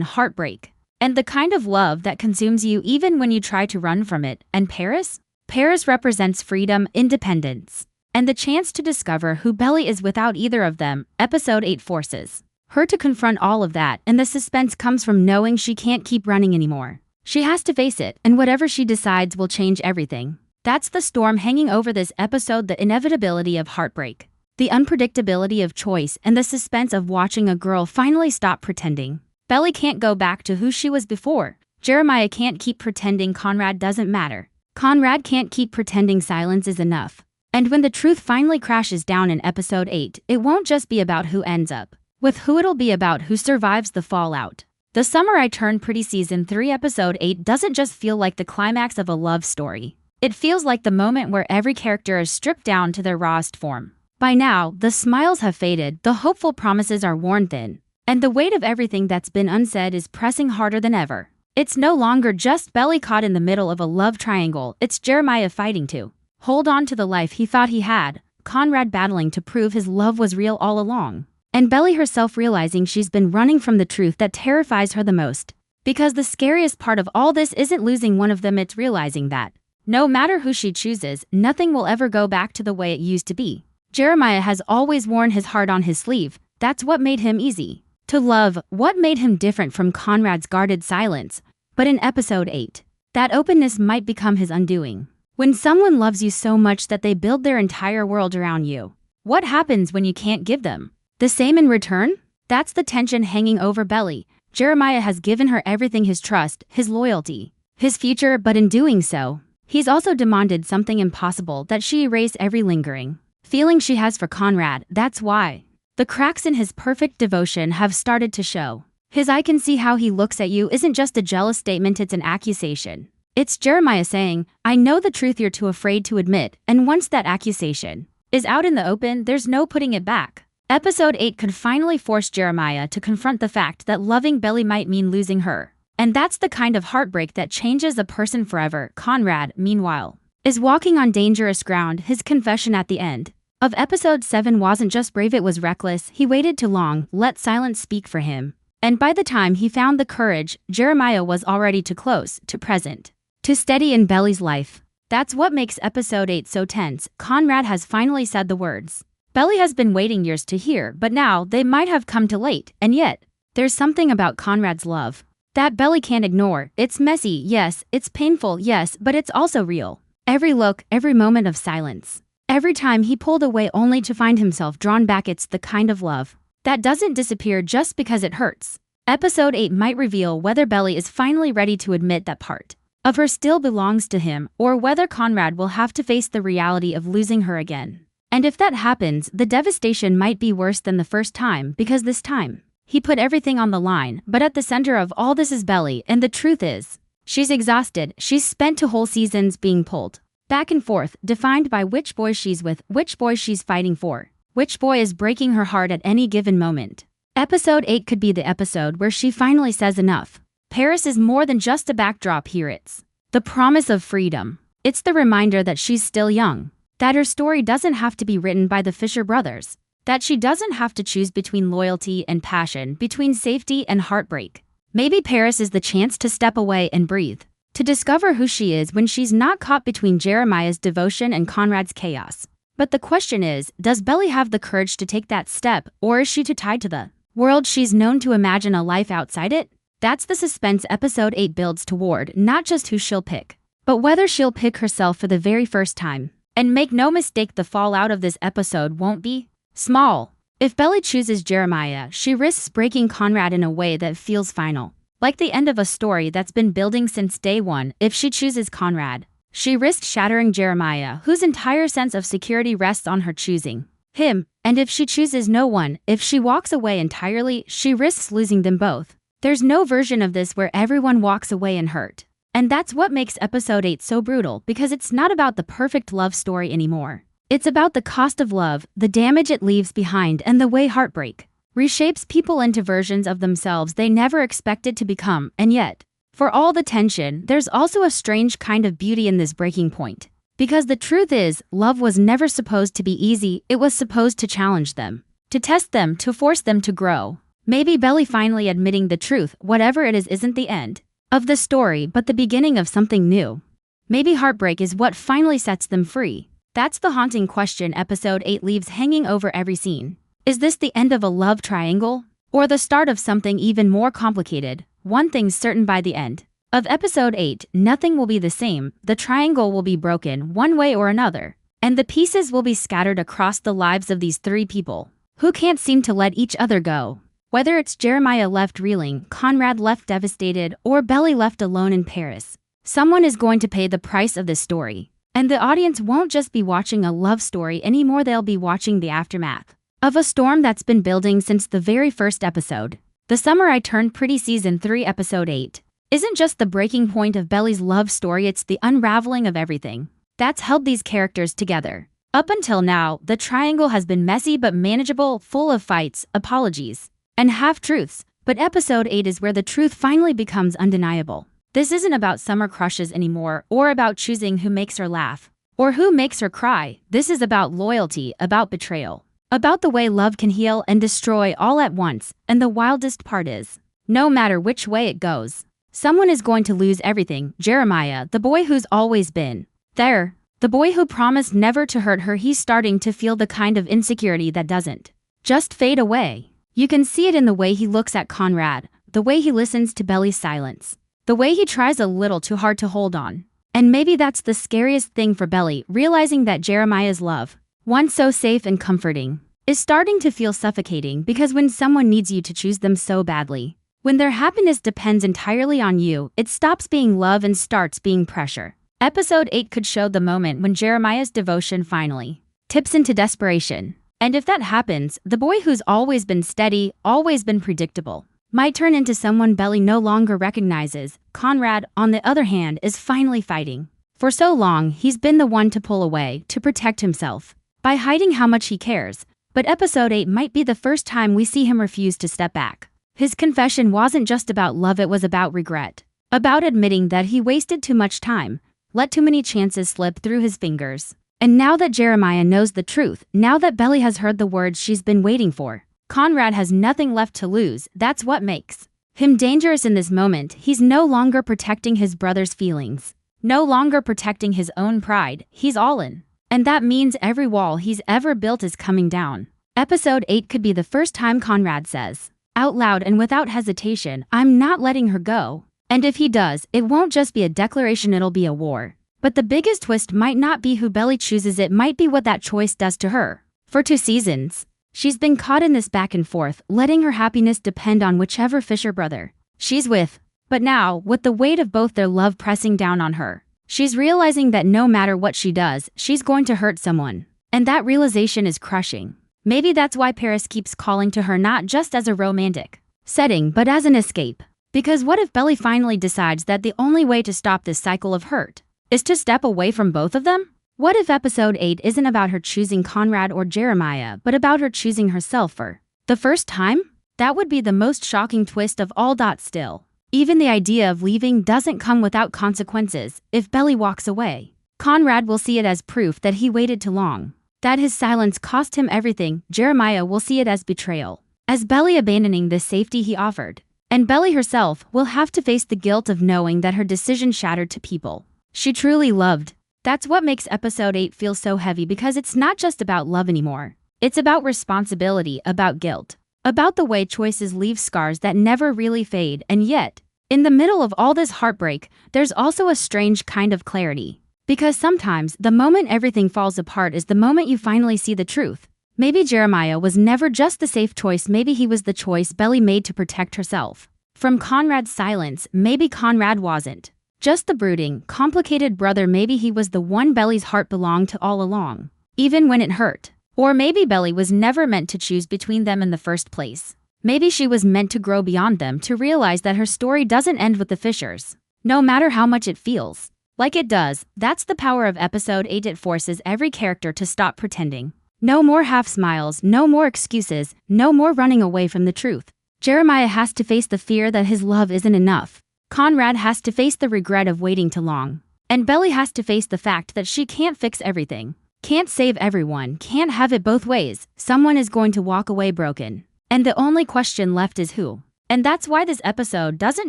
Speaker 1: heartbreak, and the kind of love that consumes you even when you try to run from it. And Paris? Paris represents freedom, independence, and the chance to discover who Belly is without either of them. Episode 8 forces her to confront all of that, and the suspense comes from knowing she can't keep running anymore. She has to face it, and whatever she decides will change everything. That's the storm hanging over this episode, the inevitability of heartbreak, the unpredictability of choice, and the suspense of watching a girl finally stop pretending. Belly can't go back to who she was before. Jeremiah can't keep pretending Conrad doesn't matter. Conrad can't keep pretending silence is enough. And when the truth finally crashes down in episode 8, it won't just be about who ends up with who, it'll be about who survives the fallout. The Summer I Turned Pretty Season 3 Episode 8 doesn't just feel like the climax of a love story. It feels like the moment where every character is stripped down to their rawest form. By now, the smiles have faded, the hopeful promises are worn thin, and the weight of everything that's been unsaid is pressing harder than ever. It's no longer just Belly caught in the middle of a love triangle, it's Jeremiah fighting to hold on to the life he thought he had, Conrad battling to prove his love was real all along, and Belly herself realizing she's been running from the truth that terrifies her the most. Because the scariest part of all this isn't losing one of them, it's realizing that no matter who she chooses, nothing will ever go back to the way it used to be. Jeremiah has always worn his heart on his sleeve. That's what made him easy to love, what made him different from Conrad's guarded silence. But in episode 8, that openness might become his undoing. When someone loves you so much that they build their entire world around you, what happens when you can't give them the same in return? That's the tension hanging over Belly. Jeremiah has given her everything, his trust, his loyalty, his future, but in doing so, he's also demanded something impossible, that she erase every lingering feeling she has for Conrad. That's why the cracks in his perfect devotion have started to show. His "I can see how he looks at you" isn't just a jealous statement, it's an accusation. It's Jeremiah saying, I know the truth you're too afraid to admit, and once that accusation is out in the open, there's no putting it back. Episode 8 could finally force Jeremiah to confront the fact that loving Belly might mean losing her. And that's the kind of heartbreak that changes a person forever. Conrad, meanwhile, is walking on dangerous ground. His confession at the end of episode 7 wasn't just brave, it was reckless. He waited too long, let silence speak for him. And by the time he found the courage, Jeremiah was already too close, too present, too steady in Belly's life. That's what makes episode 8 so tense. Conrad has finally said the words Belly has been waiting years to hear, but now they might have come too late. And yet, there's something about Conrad's love that Belly can't ignore. It's messy, yes, it's painful, yes, but it's also real. Every look, every moment of silence, every time he pulled away only to find himself drawn back, it's the kind of love that doesn't disappear just because it hurts. Episode 8 might reveal whether Belly is finally ready to admit that part of her still belongs to him, or whether Conrad will have to face the reality of losing her again. And if that happens, the devastation might be worse than the first time, because this time, he put everything on the line. But at the center of all this is Belly, and the truth is, she's exhausted. She's spent 2 whole seasons being pulled back and forth, defined by which boy she's with, which boy she's fighting for, which boy is breaking her heart at any given moment. Episode 8 could be the episode where she finally says enough. Paris is more than just a backdrop here, it's the promise of freedom. It's the reminder that she's still young, that her story doesn't have to be written by the Fisher brothers, that she doesn't have to choose between loyalty and passion, between safety and heartbreak. Maybe Paris is the chance to step away and breathe, to discover who she is when she's not caught between Jeremiah's devotion and Conrad's chaos. But the question is, does Belly have the courage to take that step, or is she too tied to the world she's known to imagine a life outside it? That's the suspense episode 8 builds toward, not just who she'll pick, but whether she'll pick herself for the very first time. And make no mistake, the fallout of this episode won't be small. If Belly chooses Jeremiah, she risks breaking Conrad in a way that feels final, like the end of a story that's been building since day one. If she chooses Conrad, she risks shattering Jeremiah, whose entire sense of security rests on her choosing him. And if she chooses no one, if she walks away entirely, she risks losing them both. There's no version of this where everyone walks away unhurt. And that's what makes episode 8 so brutal, because it's not about the perfect love story anymore. It's about the cost of love, the damage it leaves behind, and the way heartbreak reshapes people into versions of themselves they never expected to become. And yet, for all the tension, there's also a strange kind of beauty in this breaking point. Because the truth is, love was never supposed to be easy, it was supposed to challenge them. To test them, to force them to grow. Maybe Belly finally admitting the truth, whatever it is, isn't the end of the story, but the beginning of something new. Maybe heartbreak is what finally sets them free. That's the haunting question episode 8 leaves hanging over every scene. Is this the end of a love triangle? Or the start of something even more complicated? One thing's certain, by the end of episode 8, nothing will be the same. The triangle will be broken one way or another. And the pieces will be scattered across the lives of these three people who can't seem to let each other go. Whether it's Jeremiah left reeling, Conrad left devastated, or Belly left alone in Paris, someone is going to pay the price of this story. And the audience won't just be watching a love story anymore, they'll be watching the aftermath of a storm that's been building since the very first episode. The Summer I Turned Pretty Season 3 Episode 8 isn't just the breaking point of Belly's love story, it's the unraveling of everything that's held these characters together. Up until now, the triangle has been messy but manageable, full of fights, apologies, and half-truths, but episode 8 is where the truth finally becomes undeniable. This isn't about summer crushes anymore, or about choosing who makes her laugh, or who makes her cry. This is about loyalty, about betrayal, about the way love can heal and destroy all at once, and the wildest part is, no matter which way it goes, someone is going to lose everything. Jeremiah, the boy who's always been there, the boy who promised never to hurt her, he's starting to feel the kind of insecurity that doesn't just fade away. You can see it in the way he looks at Conrad, the way he listens to Belly's silence, the way he tries a little too hard to hold on. And maybe that's the scariest thing for Belly, realizing that Jeremiah's love, once so safe and comforting, is starting to feel suffocating, because when someone needs you to choose them so badly, when their happiness depends entirely on you, it stops being love and starts being pressure. Episode 8 could show the moment when Jeremiah's devotion finally tips into desperation. And if that happens, the boy who's always been steady, always been predictable, might turn into someone Belly no longer recognizes. Conrad, on the other hand, is finally fighting. For so long, he's been the one to pull away, to protect himself, by hiding how much he cares. But episode 8 might be the first time we see him refuse to step back. His confession wasn't just about love, it was about regret. About admitting that he wasted too much time, let too many chances slip through his fingers. And now that Jeremiah knows the truth, now that Belly has heard the words she's been waiting for, Conrad has nothing left to lose. That's what makes him dangerous in this moment. He's no longer protecting his brother's feelings, no longer protecting his own pride. He's all in. And that means every wall he's ever built is coming down. Episode 8 could be the first time Conrad says, out loud and without hesitation, "I'm not letting her go." And if he does, it won't just be a declaration, it'll be a war. But the biggest twist might not be who Belly chooses, it might be what that choice does to her. For 2 seasons, she's been caught in this back and forth, letting her happiness depend on whichever Fisher brother she's with. But now, with the weight of both their love pressing down on her, she's realizing that no matter what she does, she's going to hurt someone. And that realization is crushing. Maybe that's why Paris keeps calling to her, not just as a romantic setting, but as an escape. Because what if Belly finally decides that the only way to stop this cycle of hurt is to step away from both of them? What if episode 8 isn't about her choosing Conrad or Jeremiah, but about her choosing herself for the first time? That would be the most shocking twist of all. Still, even the idea of leaving doesn't come without consequences. If Belly walks away, Conrad will see it as proof that he waited too long, that his silence cost him everything. Jeremiah will see it as betrayal, as Belly abandoning the safety he offered. And Belly herself will have to face the guilt of knowing that her decision shattered to people she truly loved. That's what makes episode 8 feel so heavy, because it's not just about love anymore. It's about responsibility, about guilt, about the way choices leave scars that never really fade. And yet, in the middle of all this heartbreak, there's also a strange kind of clarity. Because sometimes, the moment everything falls apart is the moment you finally see the truth. Maybe Jeremiah was never just the safe choice, maybe he was the choice Belly made to protect herself from Conrad's silence. Maybe Conrad wasn't just the brooding, complicated brother, maybe he was the one Belly's heart belonged to all along, even when it hurt. Or maybe Belly was never meant to choose between them in the first place. Maybe she was meant to grow beyond them, to realize that her story doesn't end with the Fishers, no matter how much it feels like it does. That's the power of episode 8. It forces every character to stop pretending. No more half smiles, no more excuses, no more running away from the truth. Jeremiah has to face the fear that his love isn't enough. Conrad has to face the regret of waiting too long. And Belly has to face the fact that she can't fix everything, can't save everyone, can't have it both ways. Someone is going to walk away broken. And the only question left is who. And that's why this episode doesn't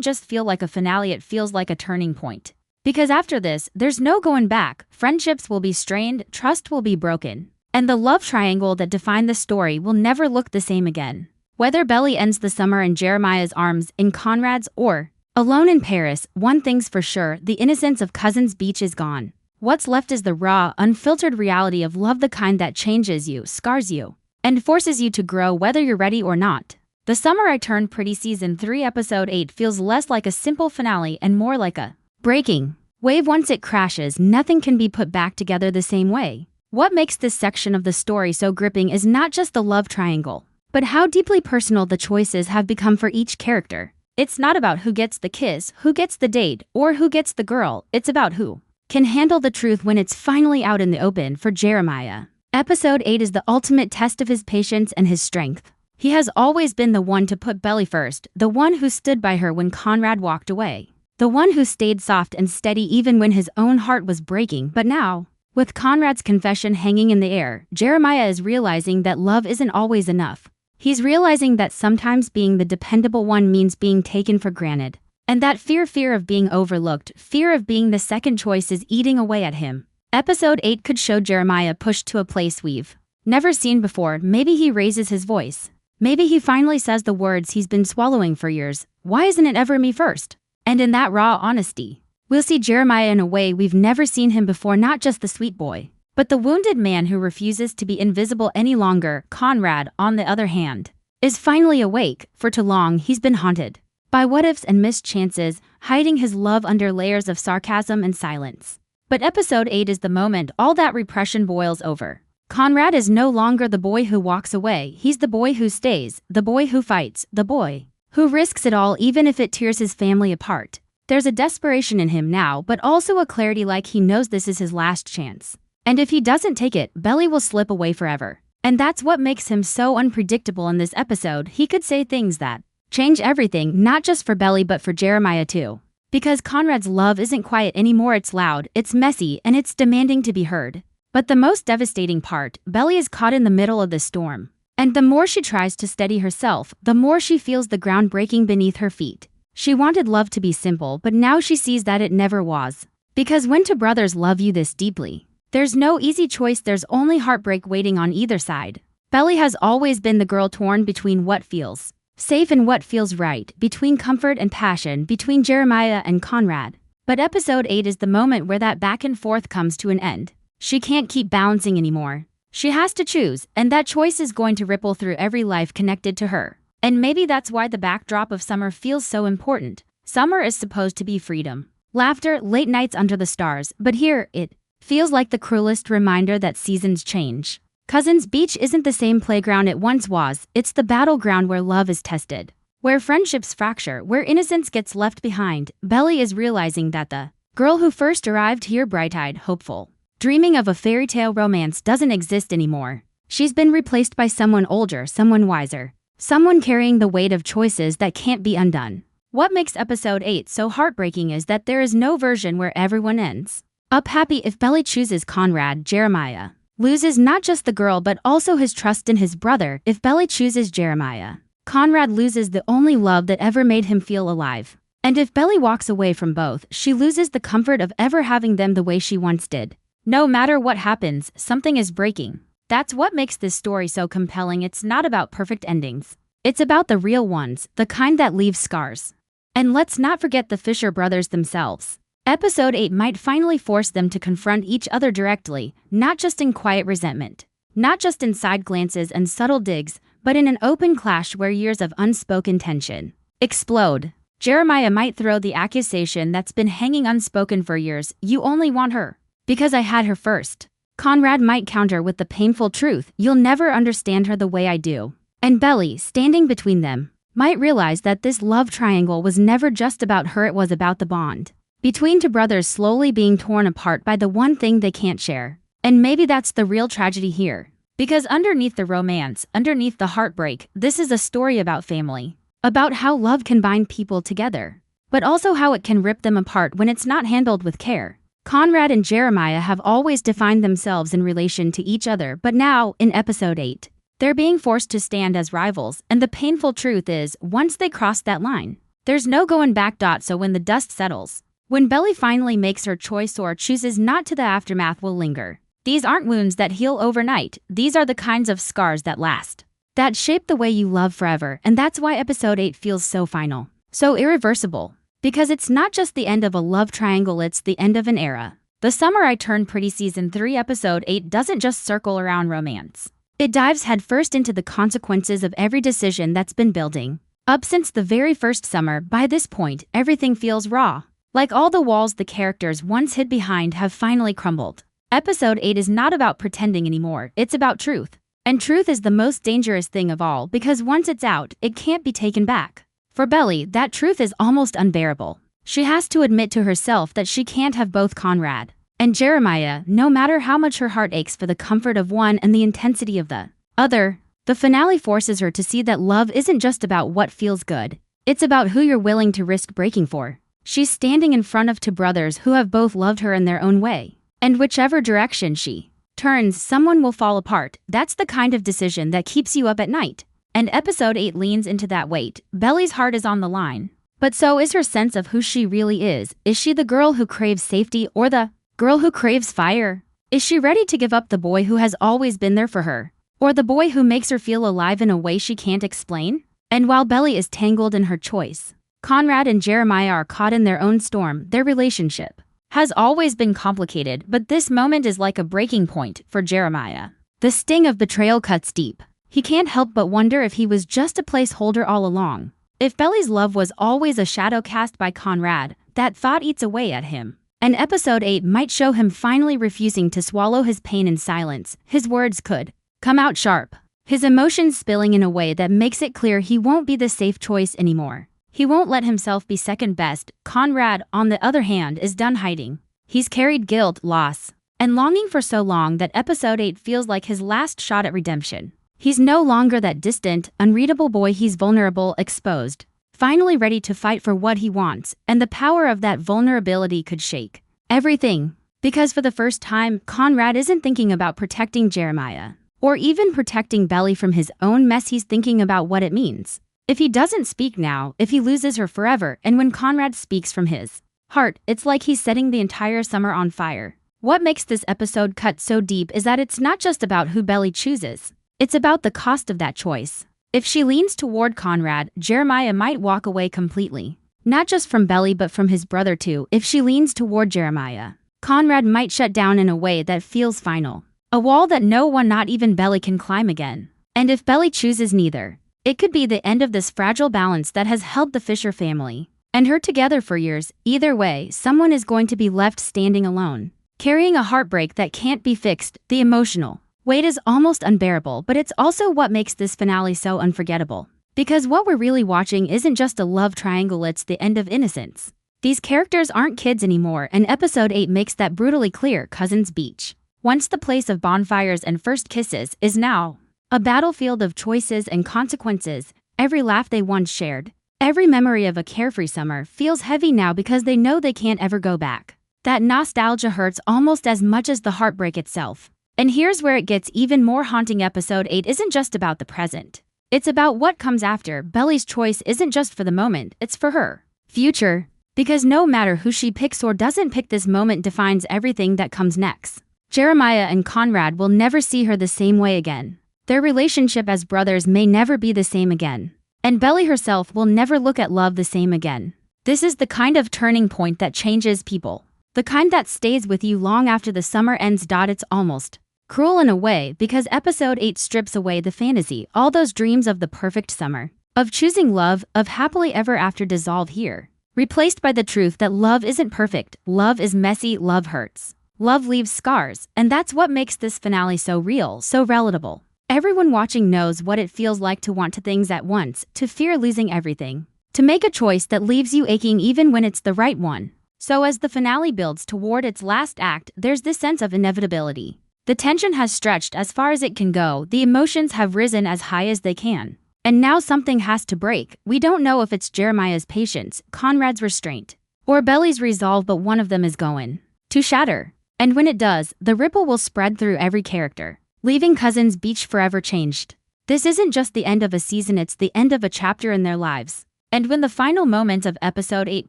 Speaker 1: just feel like a finale, it feels like a turning point. Because after this, there's no going back. Friendships will be strained, trust will be broken. And the love triangle that defined the story will never look the same again. Whether Belly ends the summer in Jeremiah's arms, in Conrad's, or alone in Paris, one thing's for sure, the innocence of Cousins Beach is gone. What's left is the raw, unfiltered reality of love, the kind that changes you, scars you, and forces you to grow whether you're ready or not. The Summer I Turned Pretty Season 3 Episode 8 feels less like a simple finale and more like a breaking wave. Once it crashes, nothing can be put back together the same way. What makes this section of the story so gripping is not just the love triangle, but how deeply personal the choices have become for each character. It's not about who gets the kiss, who gets the date, or who gets the girl. It's about who can handle the truth when it's finally out in the open. For Jeremiah, Episode 8 is the ultimate test of his patience and his strength. He has always been the one to put Belly first, the one who stood by her when Conrad walked away, the one who stayed soft and steady even when his own heart was breaking. But now, with Conrad's confession hanging in the air, Jeremiah is realizing that love isn't always enough. He's realizing that sometimes being the dependable one means being taken for granted. And that fear of being overlooked, fear of being the second choice is eating away at him. Episode 8 could show Jeremiah pushed to a place we've never seen before. Maybe he raises his voice. Maybe he finally says the words he's been swallowing for years. Why isn't it ever me first? And in that raw honesty, we'll see Jeremiah in a way we've never seen him before, not just the sweet boy, but the wounded man who refuses to be invisible any longer. Conrad, on the other hand, is finally awake. For too long, he's been haunted by what-ifs and missed chances, hiding his love under layers of sarcasm and silence. But Episode 8 is the moment all that repression boils over. Conrad is no longer the boy who walks away. He's the boy who stays, the boy who fights, the boy who risks it all even if it tears his family apart. There's a desperation in him now, but also a clarity, like he knows this is his last chance. And if he doesn't take it, Belly will slip away forever. And that's what makes him so unpredictable in this episode. He could say things that change everything, not just for Belly but for Jeremiah too. Because Conrad's love isn't quiet anymore, it's loud, it's messy, and it's demanding to be heard. But the most devastating part, Belly is caught in the middle of the storm. And the more she tries to steady herself, the more she feels the ground breaking beneath her feet. She wanted love to be simple, but now she sees that it never was. Because when two brothers love you this deeply, there's no easy choice, there's only heartbreak waiting on either side. Belly has always been the girl torn between what feels safe and what feels right, between comfort and passion, between Jeremiah and Conrad. But Episode 8 is the moment where that back and forth comes to an end. She can't keep balancing anymore. She has to choose, and that choice is going to ripple through every life connected to her. And maybe that's why the backdrop of summer feels so important. Summer is supposed to be freedom, laughter, late nights under the stars, but here, it feels like the cruelest reminder that seasons change. Cousins Beach isn't the same playground it once was. It's the battleground where love is tested, where friendships fracture, where innocence gets left behind. Belly is realizing that the girl who first arrived here bright-eyed, hopeful, dreaming of a fairy tale romance doesn't exist anymore. She's been replaced by someone older, someone wiser, someone carrying the weight of choices that can't be undone. What makes Episode 8 so heartbreaking is that there is no version where everyone ends up happy. If Belly chooses Conrad, Jeremiah loses not just the girl but also his trust in his brother. If Belly chooses Jeremiah, Conrad loses the only love that ever made him feel alive. And if Belly walks away from both, she loses the comfort of ever having them the way she once did. No matter what happens, something is breaking. That's what makes this story so compelling. It's not about perfect endings. It's about the real ones, the kind that leave scars. And let's not forget the Fisher brothers themselves. Episode 8 might finally force them to confront each other directly, not just in quiet resentment, not just in side glances and subtle digs, but in an open clash where years of unspoken tension explode. Jeremiah might throw the accusation that's been hanging unspoken for years: "You only want her because I had her first." Conrad might counter with the painful truth: "You'll never understand her the way I do." And Belly, standing between them, might realize that this love triangle was never just about her, it was about the bond between two brothers slowly being torn apart by the one thing they can't share. And maybe that's the real tragedy here. Because underneath the romance, underneath the heartbreak, this is a story about family. About how love can bind people together, but also how it can rip them apart when it's not handled with care. Conrad and Jeremiah have always defined themselves in relation to each other, but now, in episode 8, they're being forced to stand as rivals, and the painful truth is, once they cross that line, there's no going back. So when the dust settles, when Belly finally makes her choice or chooses not to, the aftermath will linger. These aren't wounds that heal overnight, these are the kinds of scars that last, that shape the way you love forever, and that's why episode 8 feels so final, so irreversible. Because it's not just the end of a love triangle, it's the end of an era. The Summer I Turned Pretty Season 3 Episode 8 doesn't just circle around romance. It dives headfirst into the consequences of every decision that's been building up since the very first summer. By this point, everything feels raw. Like all the walls the characters once hid behind have finally crumbled. Episode 8 is not about pretending anymore, it's about truth. And truth is the most dangerous thing of all, because once it's out, it can't be taken back. For Belly, that truth is almost unbearable. She has to admit to herself that she can't have both Conrad and Jeremiah, no matter how much her heart aches for the comfort of one and the intensity of the other. The finale forces her to see that love isn't just about what feels good. It's about who you're willing to risk breaking for. She's standing in front of two brothers who have both loved her in their own way. And whichever direction she turns, someone will fall apart. That's the kind of decision that keeps you up at night. And episode 8 leans into that weight. Belly's heart is on the line. But so is her sense of who she really is. Is she the girl who craves safety or the girl who craves fire? Is she ready to give up the boy who has always been there for her? Or the boy who makes her feel alive in a way she can't explain? And while Belly is tangled in her choice, Conrad and Jeremiah are caught in their own storm. Their relationship has always been complicated, but this moment is like a breaking point for Jeremiah. The sting of betrayal cuts deep. He can't help but wonder if he was just a placeholder all along. If Belly's love was always a shadow cast by Conrad, that thought eats away at him. And episode 8 might show him finally refusing to swallow his pain in silence. His words could come out sharp, his emotions spilling in a way that makes it clear he won't be the safe choice anymore. He won't let himself be second best. Conrad, on the other hand, is done hiding. He's carried guilt, loss, and longing for so long that episode 8 feels like his last shot at redemption. He's no longer that distant, unreadable boy. He's vulnerable, exposed, finally ready to fight for what he wants, and the power of that vulnerability could shake everything. Because for the first time, Conrad isn't thinking about protecting Jeremiah, or even protecting Belly from his own mess. He's thinking about what it means if he doesn't speak now, if he loses her forever. And when Conrad speaks from his heart, it's like he's setting the entire summer on fire. What makes this episode cut so deep is that it's not just about who Belly chooses. It's about the cost of that choice. If she leans toward Conrad, Jeremiah might walk away completely. Not just from Belly but from his brother too. If she leans toward Jeremiah, Conrad might shut down in a way that feels final. A wall that no one, not even Belly, can climb again. And if Belly chooses neither, it could be the end of this fragile balance that has held the Fisher family and her together for years. Either way, someone is going to be left standing alone, carrying a heartbreak that can't be fixed. The emotional weight is almost unbearable, but it's also what makes this finale so unforgettable. Because what we're really watching isn't just a love triangle, it's the end of innocence. These characters aren't kids anymore, and episode 8 makes that brutally clear. Cousins Beach, once the place of bonfires and first kisses, is now a battlefield of choices and consequences. Every laugh they once shared, every memory of a carefree summer feels heavy now because they know they can't ever go back. That nostalgia hurts almost as much as the heartbreak itself. And here's where it gets even more haunting. Episode 8 isn't just about the present. It's about what comes after. Belly's choice isn't just for the moment, it's for her future. Because no matter who she picks or doesn't pick, this moment defines everything that comes next. Jeremiah and Conrad will never see her the same way again. Their relationship as brothers may never be the same again. And Belly herself will never look at love the same again. This is the kind of turning point that changes people. The kind that stays with you long after the summer ends. It's almost cruel in a way, because episode 8 strips away the fantasy. All those dreams of the perfect summer, of choosing love, of happily ever after dissolve here, replaced by the truth that love isn't perfect. Love is messy, love hurts, love leaves scars, and that's what makes this finale so real, so relatable. Everyone watching knows what it feels like to want two things at once, to fear losing everything, to make a choice that leaves you aching even when it's the right one. So as the finale builds toward its last act, there's this sense of inevitability. The tension has stretched as far as it can go, the emotions have risen as high as they can. And now something has to break. We don't know if it's Jeremiah's patience, Conrad's restraint, or Belly's resolve, but one of them is going to shatter. And when it does, the ripple will spread through every character, leaving Cousins Beach forever changed. This isn't just the end of a season, it's the end of a chapter in their lives. And when the final moments of episode 8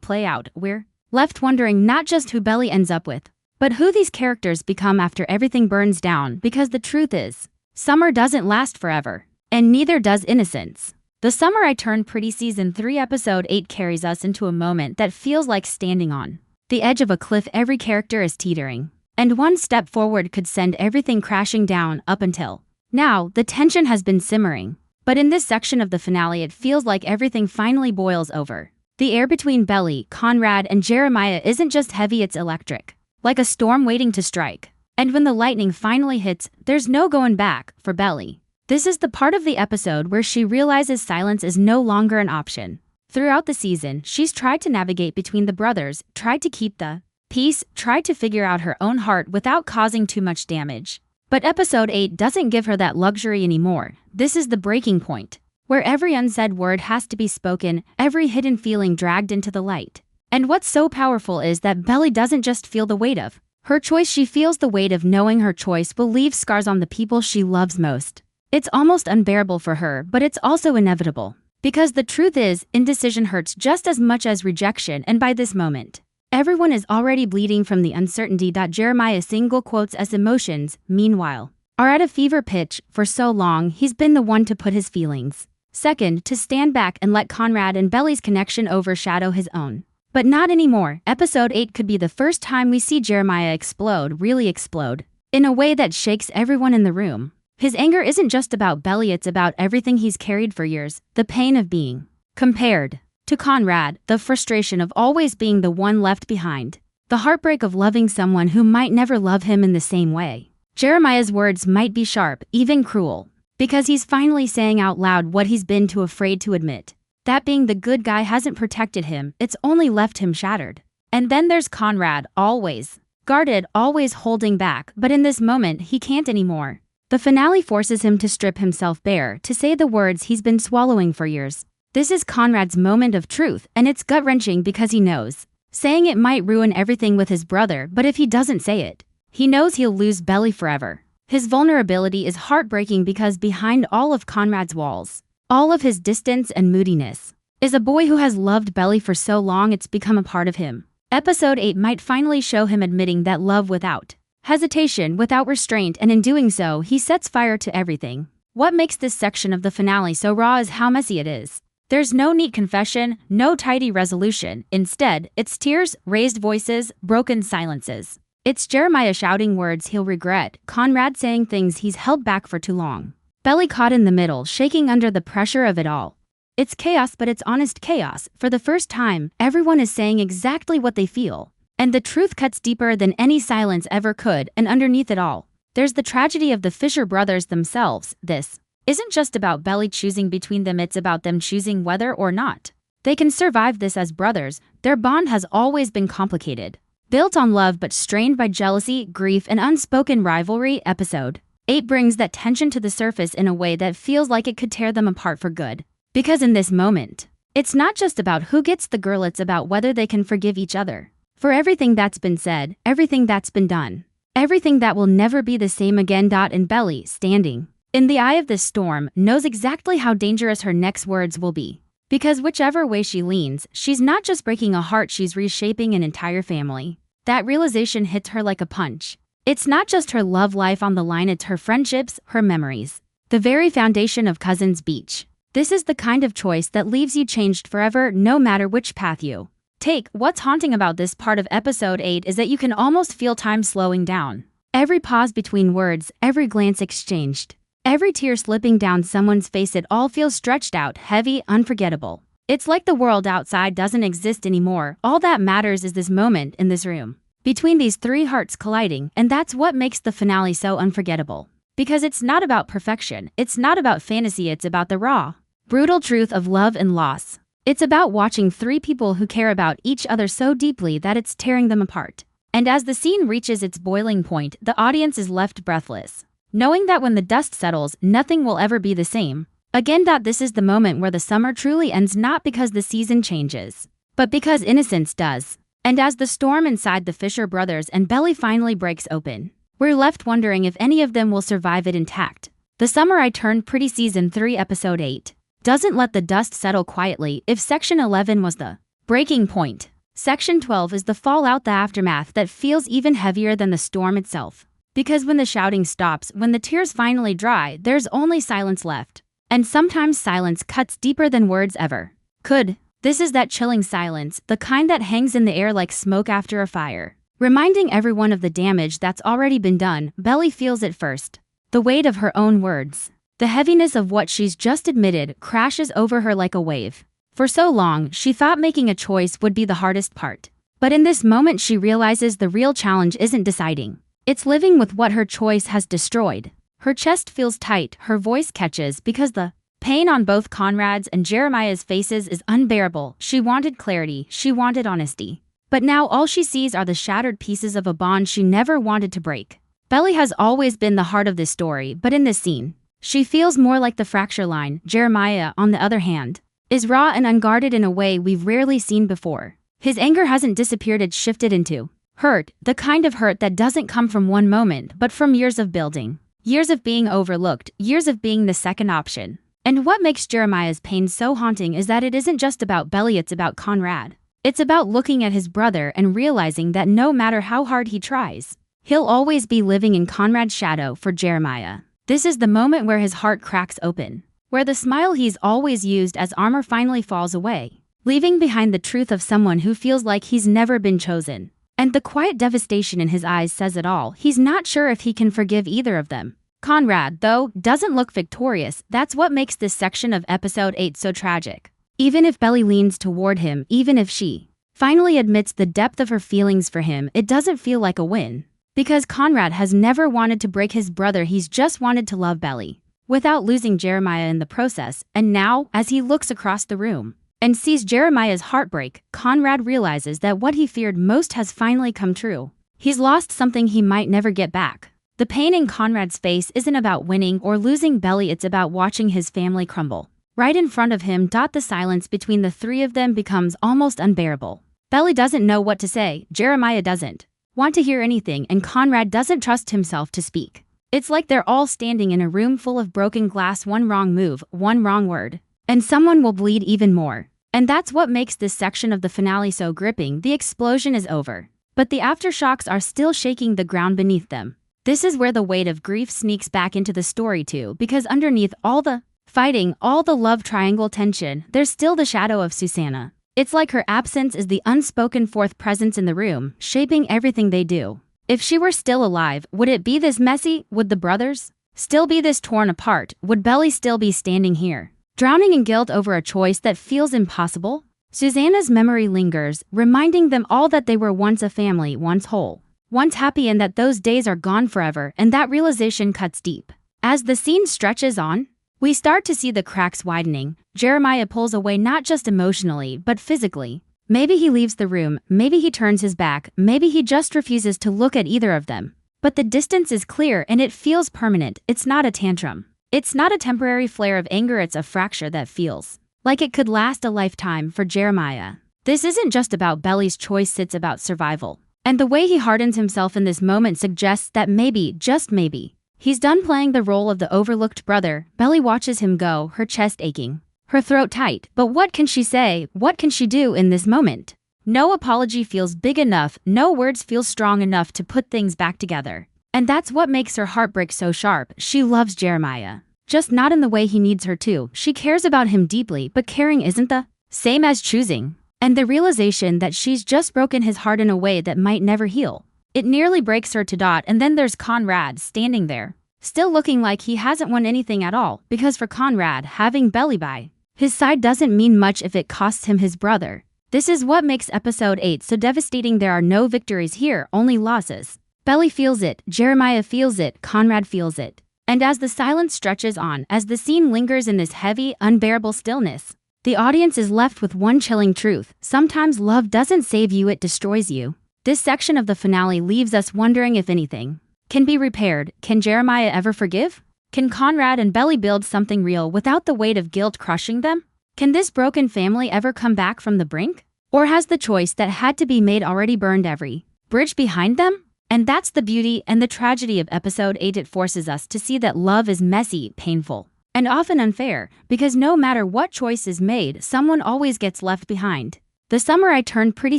Speaker 1: play out, we're left wondering not just who Belly ends up with, but who these characters become after everything burns down, because the truth is, summer doesn't last forever, and neither does innocence. The Summer I Turned Pretty Season 3 Episode 8 carries us into a moment that feels like standing on the edge of a cliff. Every character is teetering, and one step forward could send everything crashing down. Up until now, the tension has been simmering, but in this section of the finale it feels like everything finally boils over. The air between Belly, Conrad, and Jeremiah isn't just heavy, it's electric, like a storm waiting to strike. And when the lightning finally hits, there's no going back for Belly. This is the part of the episode where she realizes silence is no longer an option. Throughout the season, she's tried to navigate between the brothers, tried to keep the peace, tried to figure out her own heart without causing too much damage. But episode 8 doesn't give her that luxury anymore. This is the breaking point, where every unsaid word has to be spoken, every hidden feeling dragged into the light. And what's so powerful is that Belly doesn't just feel the weight of her choice, she feels the weight of knowing her choice will leave scars on the people she loves most. It's almost unbearable for her, but it's also inevitable. Because the truth is, indecision hurts just as much as rejection, and by this moment, everyone is already bleeding from the uncertainty. Jeremiah single quotes as emotions, meanwhile, are at a fever pitch. For so long, he's been the one to put his feelings second, to stand back and let Conrad and Belly's connection overshadow his own. But not anymore. Episode 8 could be the first time we see Jeremiah explode, really explode, in a way that shakes everyone in the room. His anger isn't just about Belly, it's about everything he's carried for years. The pain of being compared to Conrad, the frustration of always being the one left behind, the heartbreak of loving someone who might never love him in the same way. Jeremiah's words might be sharp, even cruel, because he's finally saying out loud what he's been too afraid to admit. That being the good guy hasn't protected him, it's only left him shattered. And then there's Conrad, always guarded, always holding back, but in this moment he can't anymore. The finale forces him to strip himself bare, to say the words he's been swallowing for years. This is Conrad's moment of truth, and it's gut-wrenching because he knows saying it might ruin everything with his brother, but if he doesn't say it, he knows he'll lose Belly forever. His vulnerability is heartbreaking because behind all of Conrad's walls, all of his distance and moodiness, is a boy who has loved Belly for so long it's become a part of him. Episode 8 might finally show him admitting that love without hesitation, without restraint, and in doing so, he sets fire to everything. What makes this section of the finale so raw is how messy it is. There's no neat confession, no tidy resolution. Instead, it's tears, raised voices, broken silences. It's Jeremiah shouting words he'll regret, Conrad saying things he's held back for too long, Belly caught in the middle, shaking under the pressure of it all. It's chaos, but it's honest chaos. For the first time, everyone is saying exactly what they feel. And the truth cuts deeper than any silence ever could, and underneath it all, there's the tragedy of the Fisher brothers themselves. This isn't just about Belly choosing between them, it's about them choosing whether or not they can survive this as brothers. Their bond has always been complicated, built on love but strained by jealousy, grief, and unspoken rivalry. Episode 8 brings that tension to the surface in a way that feels like it could tear them apart for good. Because in this moment, it's not just about who gets the girl, it's about whether they can forgive each other for everything that's been said, everything that's been done, everything that will never be the same again. And Belly, standing in the eye of this storm, knows exactly how dangerous her next words will be. Because whichever way she leans, she's not just breaking a heart, she's reshaping an entire family. That realization hits her like a punch. It's not just her love life on the line, it's her friendships, her memories, the very foundation of Cousins Beach. This is the kind of choice that leaves you changed forever, no matter which path you take. What's haunting about this part of episode 8 is that you can almost feel time slowing down. Every pause between words, every glance exchanged, every tear slipping down someone's face, it all feels stretched out, heavy, unforgettable. It's like the world outside doesn't exist anymore. All that matters is this moment in this room, between these three hearts colliding, and that's what makes the finale so unforgettable. Because it's not about perfection, it's not about fantasy, it's about the raw, brutal truth of love and loss. It's about watching three people who care about each other so deeply that it's tearing them apart. And as the scene reaches its boiling point, the audience is left breathless, knowing that when the dust settles, nothing will ever be the same again. This is the moment where the summer truly ends, not because the season changes, but because innocence does. And as the storm inside the Fisher brothers and Belly finally breaks open, we're left wondering if any of them will survive it intact. The Summer I Turned Pretty Season 3 Episode 8 doesn't let the dust settle quietly. If Section 11 was the breaking point, Section 12 is the fallout, the aftermath that feels even heavier than the storm itself. Because when the shouting stops, when the tears finally dry, there's only silence left. And sometimes silence cuts deeper than words ever could. This is that chilling silence, the kind that hangs in the air like smoke after a fire, reminding everyone of the damage that's already been done. Belly feels it first. The weight of her own words, the heaviness of what she's just admitted, crashes over her like a wave. For so long, she thought making a choice would be the hardest part. But in this moment she realizes the real challenge isn't deciding. It's living with what her choice has destroyed. Her chest feels tight, her voice catches because the pain on both Conrad's and Jeremiah's faces is unbearable. She wanted clarity, she wanted honesty. But now all she sees are the shattered pieces of a bond she never wanted to break. Belly has always been the heart of this story, but in this scene, she feels more like the fracture line. Jeremiah, on the other hand, is raw and unguarded in a way we've rarely seen before. His anger hasn't disappeared, it's shifted into hurt, the kind of hurt that doesn't come from one moment but from years of building. Years of being overlooked, years of being the second option. And what makes Jeremiah's pain so haunting is that it isn't just about Belly, it's about Conrad. It's about looking at his brother and realizing that no matter how hard he tries, he'll always be living in Conrad's shadow. For Jeremiah, this is the moment where his heart cracks open, where the smile he's always used as armor finally falls away, leaving behind the truth of someone who feels like he's never been chosen. And the quiet devastation in his eyes says it all. He's not sure if he can forgive either of them. Conrad, though, doesn't look victorious. That's what makes this section of episode 8 so tragic. Even if Belly leans toward him, even if she finally admits the depth of her feelings for him, it doesn't feel like a win. Because Conrad has never wanted to break his brother, he's just wanted to love Belly without losing Jeremiah in the process. And now, as he looks across the room and sees Jeremiah's heartbreak, Conrad realizes that what he feared most has finally come true. He's lost something he might never get back. The pain in Conrad's face isn't about winning or losing Belly, it's about watching his family crumble right in front of him. The silence between the three of them becomes almost unbearable. Belly doesn't know what to say, Jeremiah doesn't want to hear anything, and Conrad doesn't trust himself to speak. It's like they're all standing in a room full of broken glass. One wrong move, one wrong word, and someone will bleed even more. And that's what makes this section of the finale so gripping. The explosion is over, but the aftershocks are still shaking the ground beneath them. This is where the weight of grief sneaks back into the story too, because underneath all the fighting, all the love triangle tension, there's still the shadow of Susanna. It's like her absence is the unspoken fourth presence in the room, shaping everything they do. If she were still alive, would it be this messy? Would the brothers still be this torn apart? Would Belly still be standing here, drowning in guilt over a choice that feels impossible? Susanna's memory lingers, reminding them all that they were once a family, once whole, once happy, and that those days are gone forever, and that realization cuts deep. As the scene stretches on, we start to see the cracks widening. Jeremiah pulls away, not just emotionally, but physically. Maybe he leaves the room, maybe he turns his back, maybe he just refuses to look at either of them. But the distance is clear and it feels permanent. It's not a tantrum. It's not a temporary flare of anger, it's a fracture that feels like it could last a lifetime. For Jeremiah, this isn't just about Belly's choice, it's about survival. And the way he hardens himself in this moment suggests that maybe, just maybe, he's done playing the role of the overlooked brother. Belly watches him go, her chest aching, her throat tight. But what can she say? What can she do in this moment? No apology feels big enough, no words feel strong enough to put things back together. And that's what makes her heartbreak so sharp. She loves Jeremiah, just not in the way he needs her to. She cares about him deeply, but caring isn't the same as choosing. And the realization that she's just broken his heart in a way that might never heal, it nearly breaks her to dot. And then there's Conrad standing there, still looking like he hasn't won anything at all, because for Conrad, having Belly by his side doesn't mean much if it costs him his brother. This is what makes episode 8 so devastating. There are no victories here, only losses. Belly feels it, Jeremiah feels it, Conrad feels it. And as the silence stretches on, as the scene lingers in this heavy, unbearable stillness, the audience is left with one chilling truth. Sometimes love doesn't save you, it destroys you. This section of the finale leaves us wondering if anything can be repaired. Can Jeremiah ever forgive? Can Conrad and Belly build something real without the weight of guilt crushing them? Can this broken family ever come back from the brink? Or has the choice that had to be made already burned every bridge behind them? And that's the beauty and the tragedy of episode 8. It forces us to see that love is messy, painful, and often unfair, because no matter what choice is made, someone always gets left behind. The Summer I Turned Pretty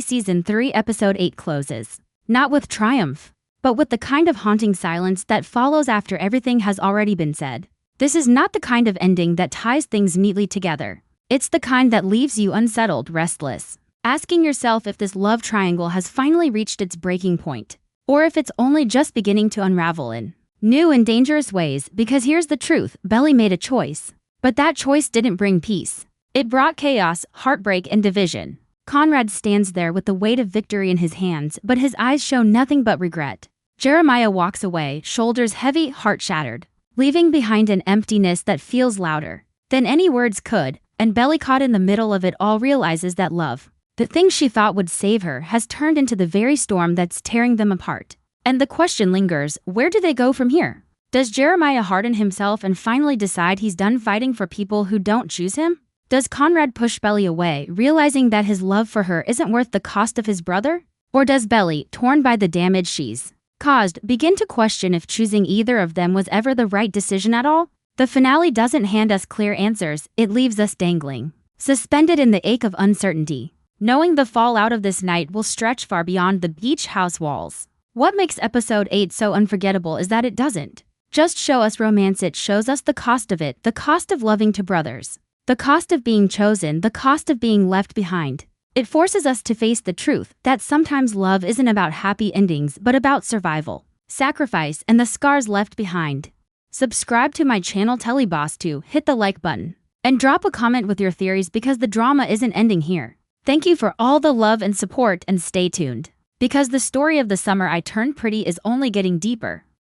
Speaker 1: Season 3 Episode 8 closes, not with triumph, but with the kind of haunting silence that follows after everything has already been said. This is not the kind of ending that ties things neatly together. It's the kind that leaves you unsettled, restless, asking yourself if this love triangle has finally reached its breaking point, or if it's only just beginning to unravel in new and dangerous ways. Because here's the truth, Belly made a choice. But that choice didn't bring peace. It brought chaos, heartbreak, and division. Conrad stands there with the weight of victory in his hands, but his eyes show nothing but regret. Jeremiah walks away, shoulders heavy, heart shattered, leaving behind an emptiness that feels louder than any words could. And Belly, caught in the middle of it all, realizes that love, the thing she thought would save her, has turned into the very storm that's tearing them apart. And the question lingers, where do they go from here? Does Jeremiah harden himself and finally decide he's done fighting for people who don't choose him? Does Conrad push Belly away, realizing that his love for her isn't worth the cost of his brother? Or does Belly, torn by the damage she's caused, begin to question if choosing either of them was ever the right decision at all? The finale doesn't hand us clear answers, it leaves us dangling, suspended in the ache of uncertainty, knowing the fallout of this night will stretch far beyond the beach house walls. What makes episode 8 so unforgettable is that it doesn't just show us romance, it shows us the cost of it, the cost of loving two brothers, the cost of being chosen, the cost of being left behind. It forces us to face the truth that sometimes love isn't about happy endings but about survival, sacrifice, and the scars left behind. Subscribe to my channel Teleboss2, hit the like button, and drop a comment with your theories, because the drama isn't ending here. Thank you for all the love and support, and stay tuned, because the story of The Summer I Turned Pretty is only getting deeper.